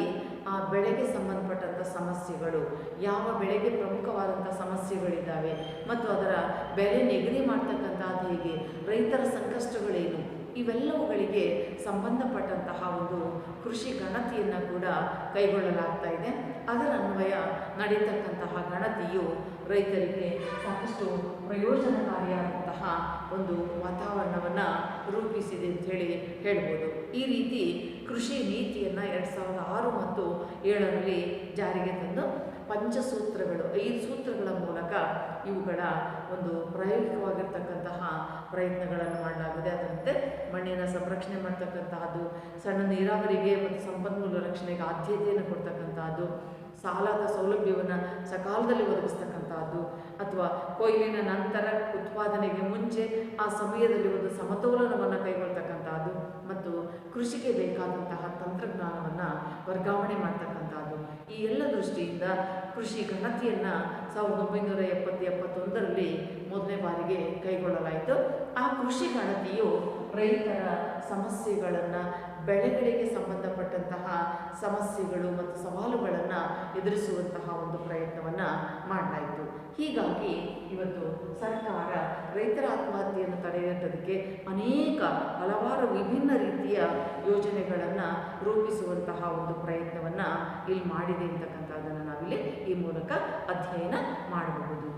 ಆ ಬೆಳೆಗೆ ಸಂಬಂಧಪಟ್ಟಂಥ ಸಮಸ್ಯೆಗಳು, ಯಾವ ಬೆಳೆಗೆ ಪ್ರಮುಖವಾದಂಥ ಸಮಸ್ಯೆಗಳಿದ್ದಾವೆ ಮತ್ತು ಅದರ ಬೆಲೆ ನಿಗದಿ ಮಾಡ್ತಕ್ಕಂಥದ್ದು ಹೇಗೆ, ರೈತರ ಸಂಕಷ್ಟಗಳೇನು, ಇವೆಲ್ಲವುಗಳಿಗೆ ಸಂಬಂಧಪಟ್ಟಂತಹ ಒಂದು ಕೃಷಿ ಗಣತಿಯನ್ನು ಕೂಡ ಕೈಗೊಳ್ಳಲಾಗ್ತಾ ಇದೆ. ಅದರ ಅನ್ವಯ ನಡೀತಕ್ಕಂತಹ ಗಣತಿಯು ರೈತರಿಗೆ ಸಾಕಷ್ಟು ಪ್ರಯೋಜನಕಾರಿಯಾದಂತಹ ಒಂದು ವಾತಾವರಣವನ್ನು ರೂಪಿಸಿದೆ ಅಂಥೇಳಿ ಹೇಳ್ಬೋದು. ಈ ರೀತಿ ಕೃಷಿ ನೀತಿಯನ್ನು 2006 ಮತ್ತು 2007ರಲ್ಲಿ ಜಾರಿಗೆ ತಂದು ಪಂಚಸೂತ್ರಗಳು, 5 ಸೂತ್ರಗಳ ಮೂಲಕ ಇವುಗಳ ಒಂದು ಪ್ರಾಯೋಗಿಕವಾಗಿರ್ತಕ್ಕಂತಹ ಪ್ರಯತ್ನಗಳನ್ನು ಮಾಡಲಾಗಿದೆ. ಅದರಂತೆ ಮಣ್ಣಿನ ಸಂರಕ್ಷಣೆ ಮಾಡ್ತಕ್ಕಂತಹದ್ದು, ಸಣ್ಣ ನೀರಾವರಿಗೆ ಮತ್ತು ಸಂಪನ್ಮೂಲ ರಕ್ಷಣೆಗೆ ಆದ್ಯತೆಯನ್ನು ಕೊಡ್ತಕ್ಕಂತಹದ್ದು, ಸಾಲದ ಸೌಲಭ್ಯವನ್ನು ಸಕಾಲದಲ್ಲಿ ಒದಗಿಸ್ತಕ್ಕಂತಹದ್ದು, ಅಥವಾ ಕೊಯ್ಲಿನ ನಂತರ ಉತ್ಪಾದನೆಗೆ ಮುಂಚೆ ಆ ಸಮಯದಲ್ಲಿ ಒಂದು ಸಮತೋಲನವನ್ನು ಕೈಗೊಳ್ತಕ್ಕಂತಹದ್ದು, ಮತ್ತು ಕೃಷಿಗೆ ಬೇಕಾದಂತಹ ತಂತ್ರಜ್ಞಾನವನ್ನು ವರ್ಗಾವಣೆ ಮಾಡ್ತಕ್ಕಂಥದ್ದು. ಈ ಎಲ್ಲ ದೃಷ್ಟಿಯಿಂದ ಕೃಷಿ ಗಣತಿಯನ್ನು 1970-71ರಲ್ಲಿ ಮೊದಲನೇ ಬಾರಿಗೆ ಕೈಗೊಳ್ಳಲಾಯಿತು. ಆ ಕೃಷಿ ಗಣತಿಯು ರೈತರ ಸಮಸ್ಯೆಗಳನ್ನು, ಬೆಳೆಗಳಿಗೆ ಸಂಬಂಧಪಟ್ಟಂತಹ ಸಮಸ್ಯೆಗಳು ಮತ್ತು ಸವಾಲುಗಳನ್ನು ಎದುರಿಸುವಂತಹ ಒಂದು ಪ್ರಯತ್ನವನ್ನು ಮಾಡಲಾಯಿತು. ಹೀಗಾಗಿ ಇವತ್ತು ಸರ್ಕಾರ ರೈತರ ಆತ್ಮಹತ್ಯೆಯನ್ನು ತಡೆಗಟ್ಟೋದಕ್ಕೆ ಹಲವಾರು ವಿಭಿನ್ನ ರೀತಿಯ ಯೋಜನೆಗಳನ್ನು ರೂಪಿಸುವಂತಹ ಒಂದು ಪ್ರಯತ್ನವನ್ನು ಇಲ್ಲಿ ಮಾಡಿದೆ ಅಂತಕ್ಕಂಥದ್ದನ್ನು ನಾವಿಲ್ಲಿ ಈ ಮೂಲಕ ಅಧ್ಯಯನ ಮಾಡಬಹುದು.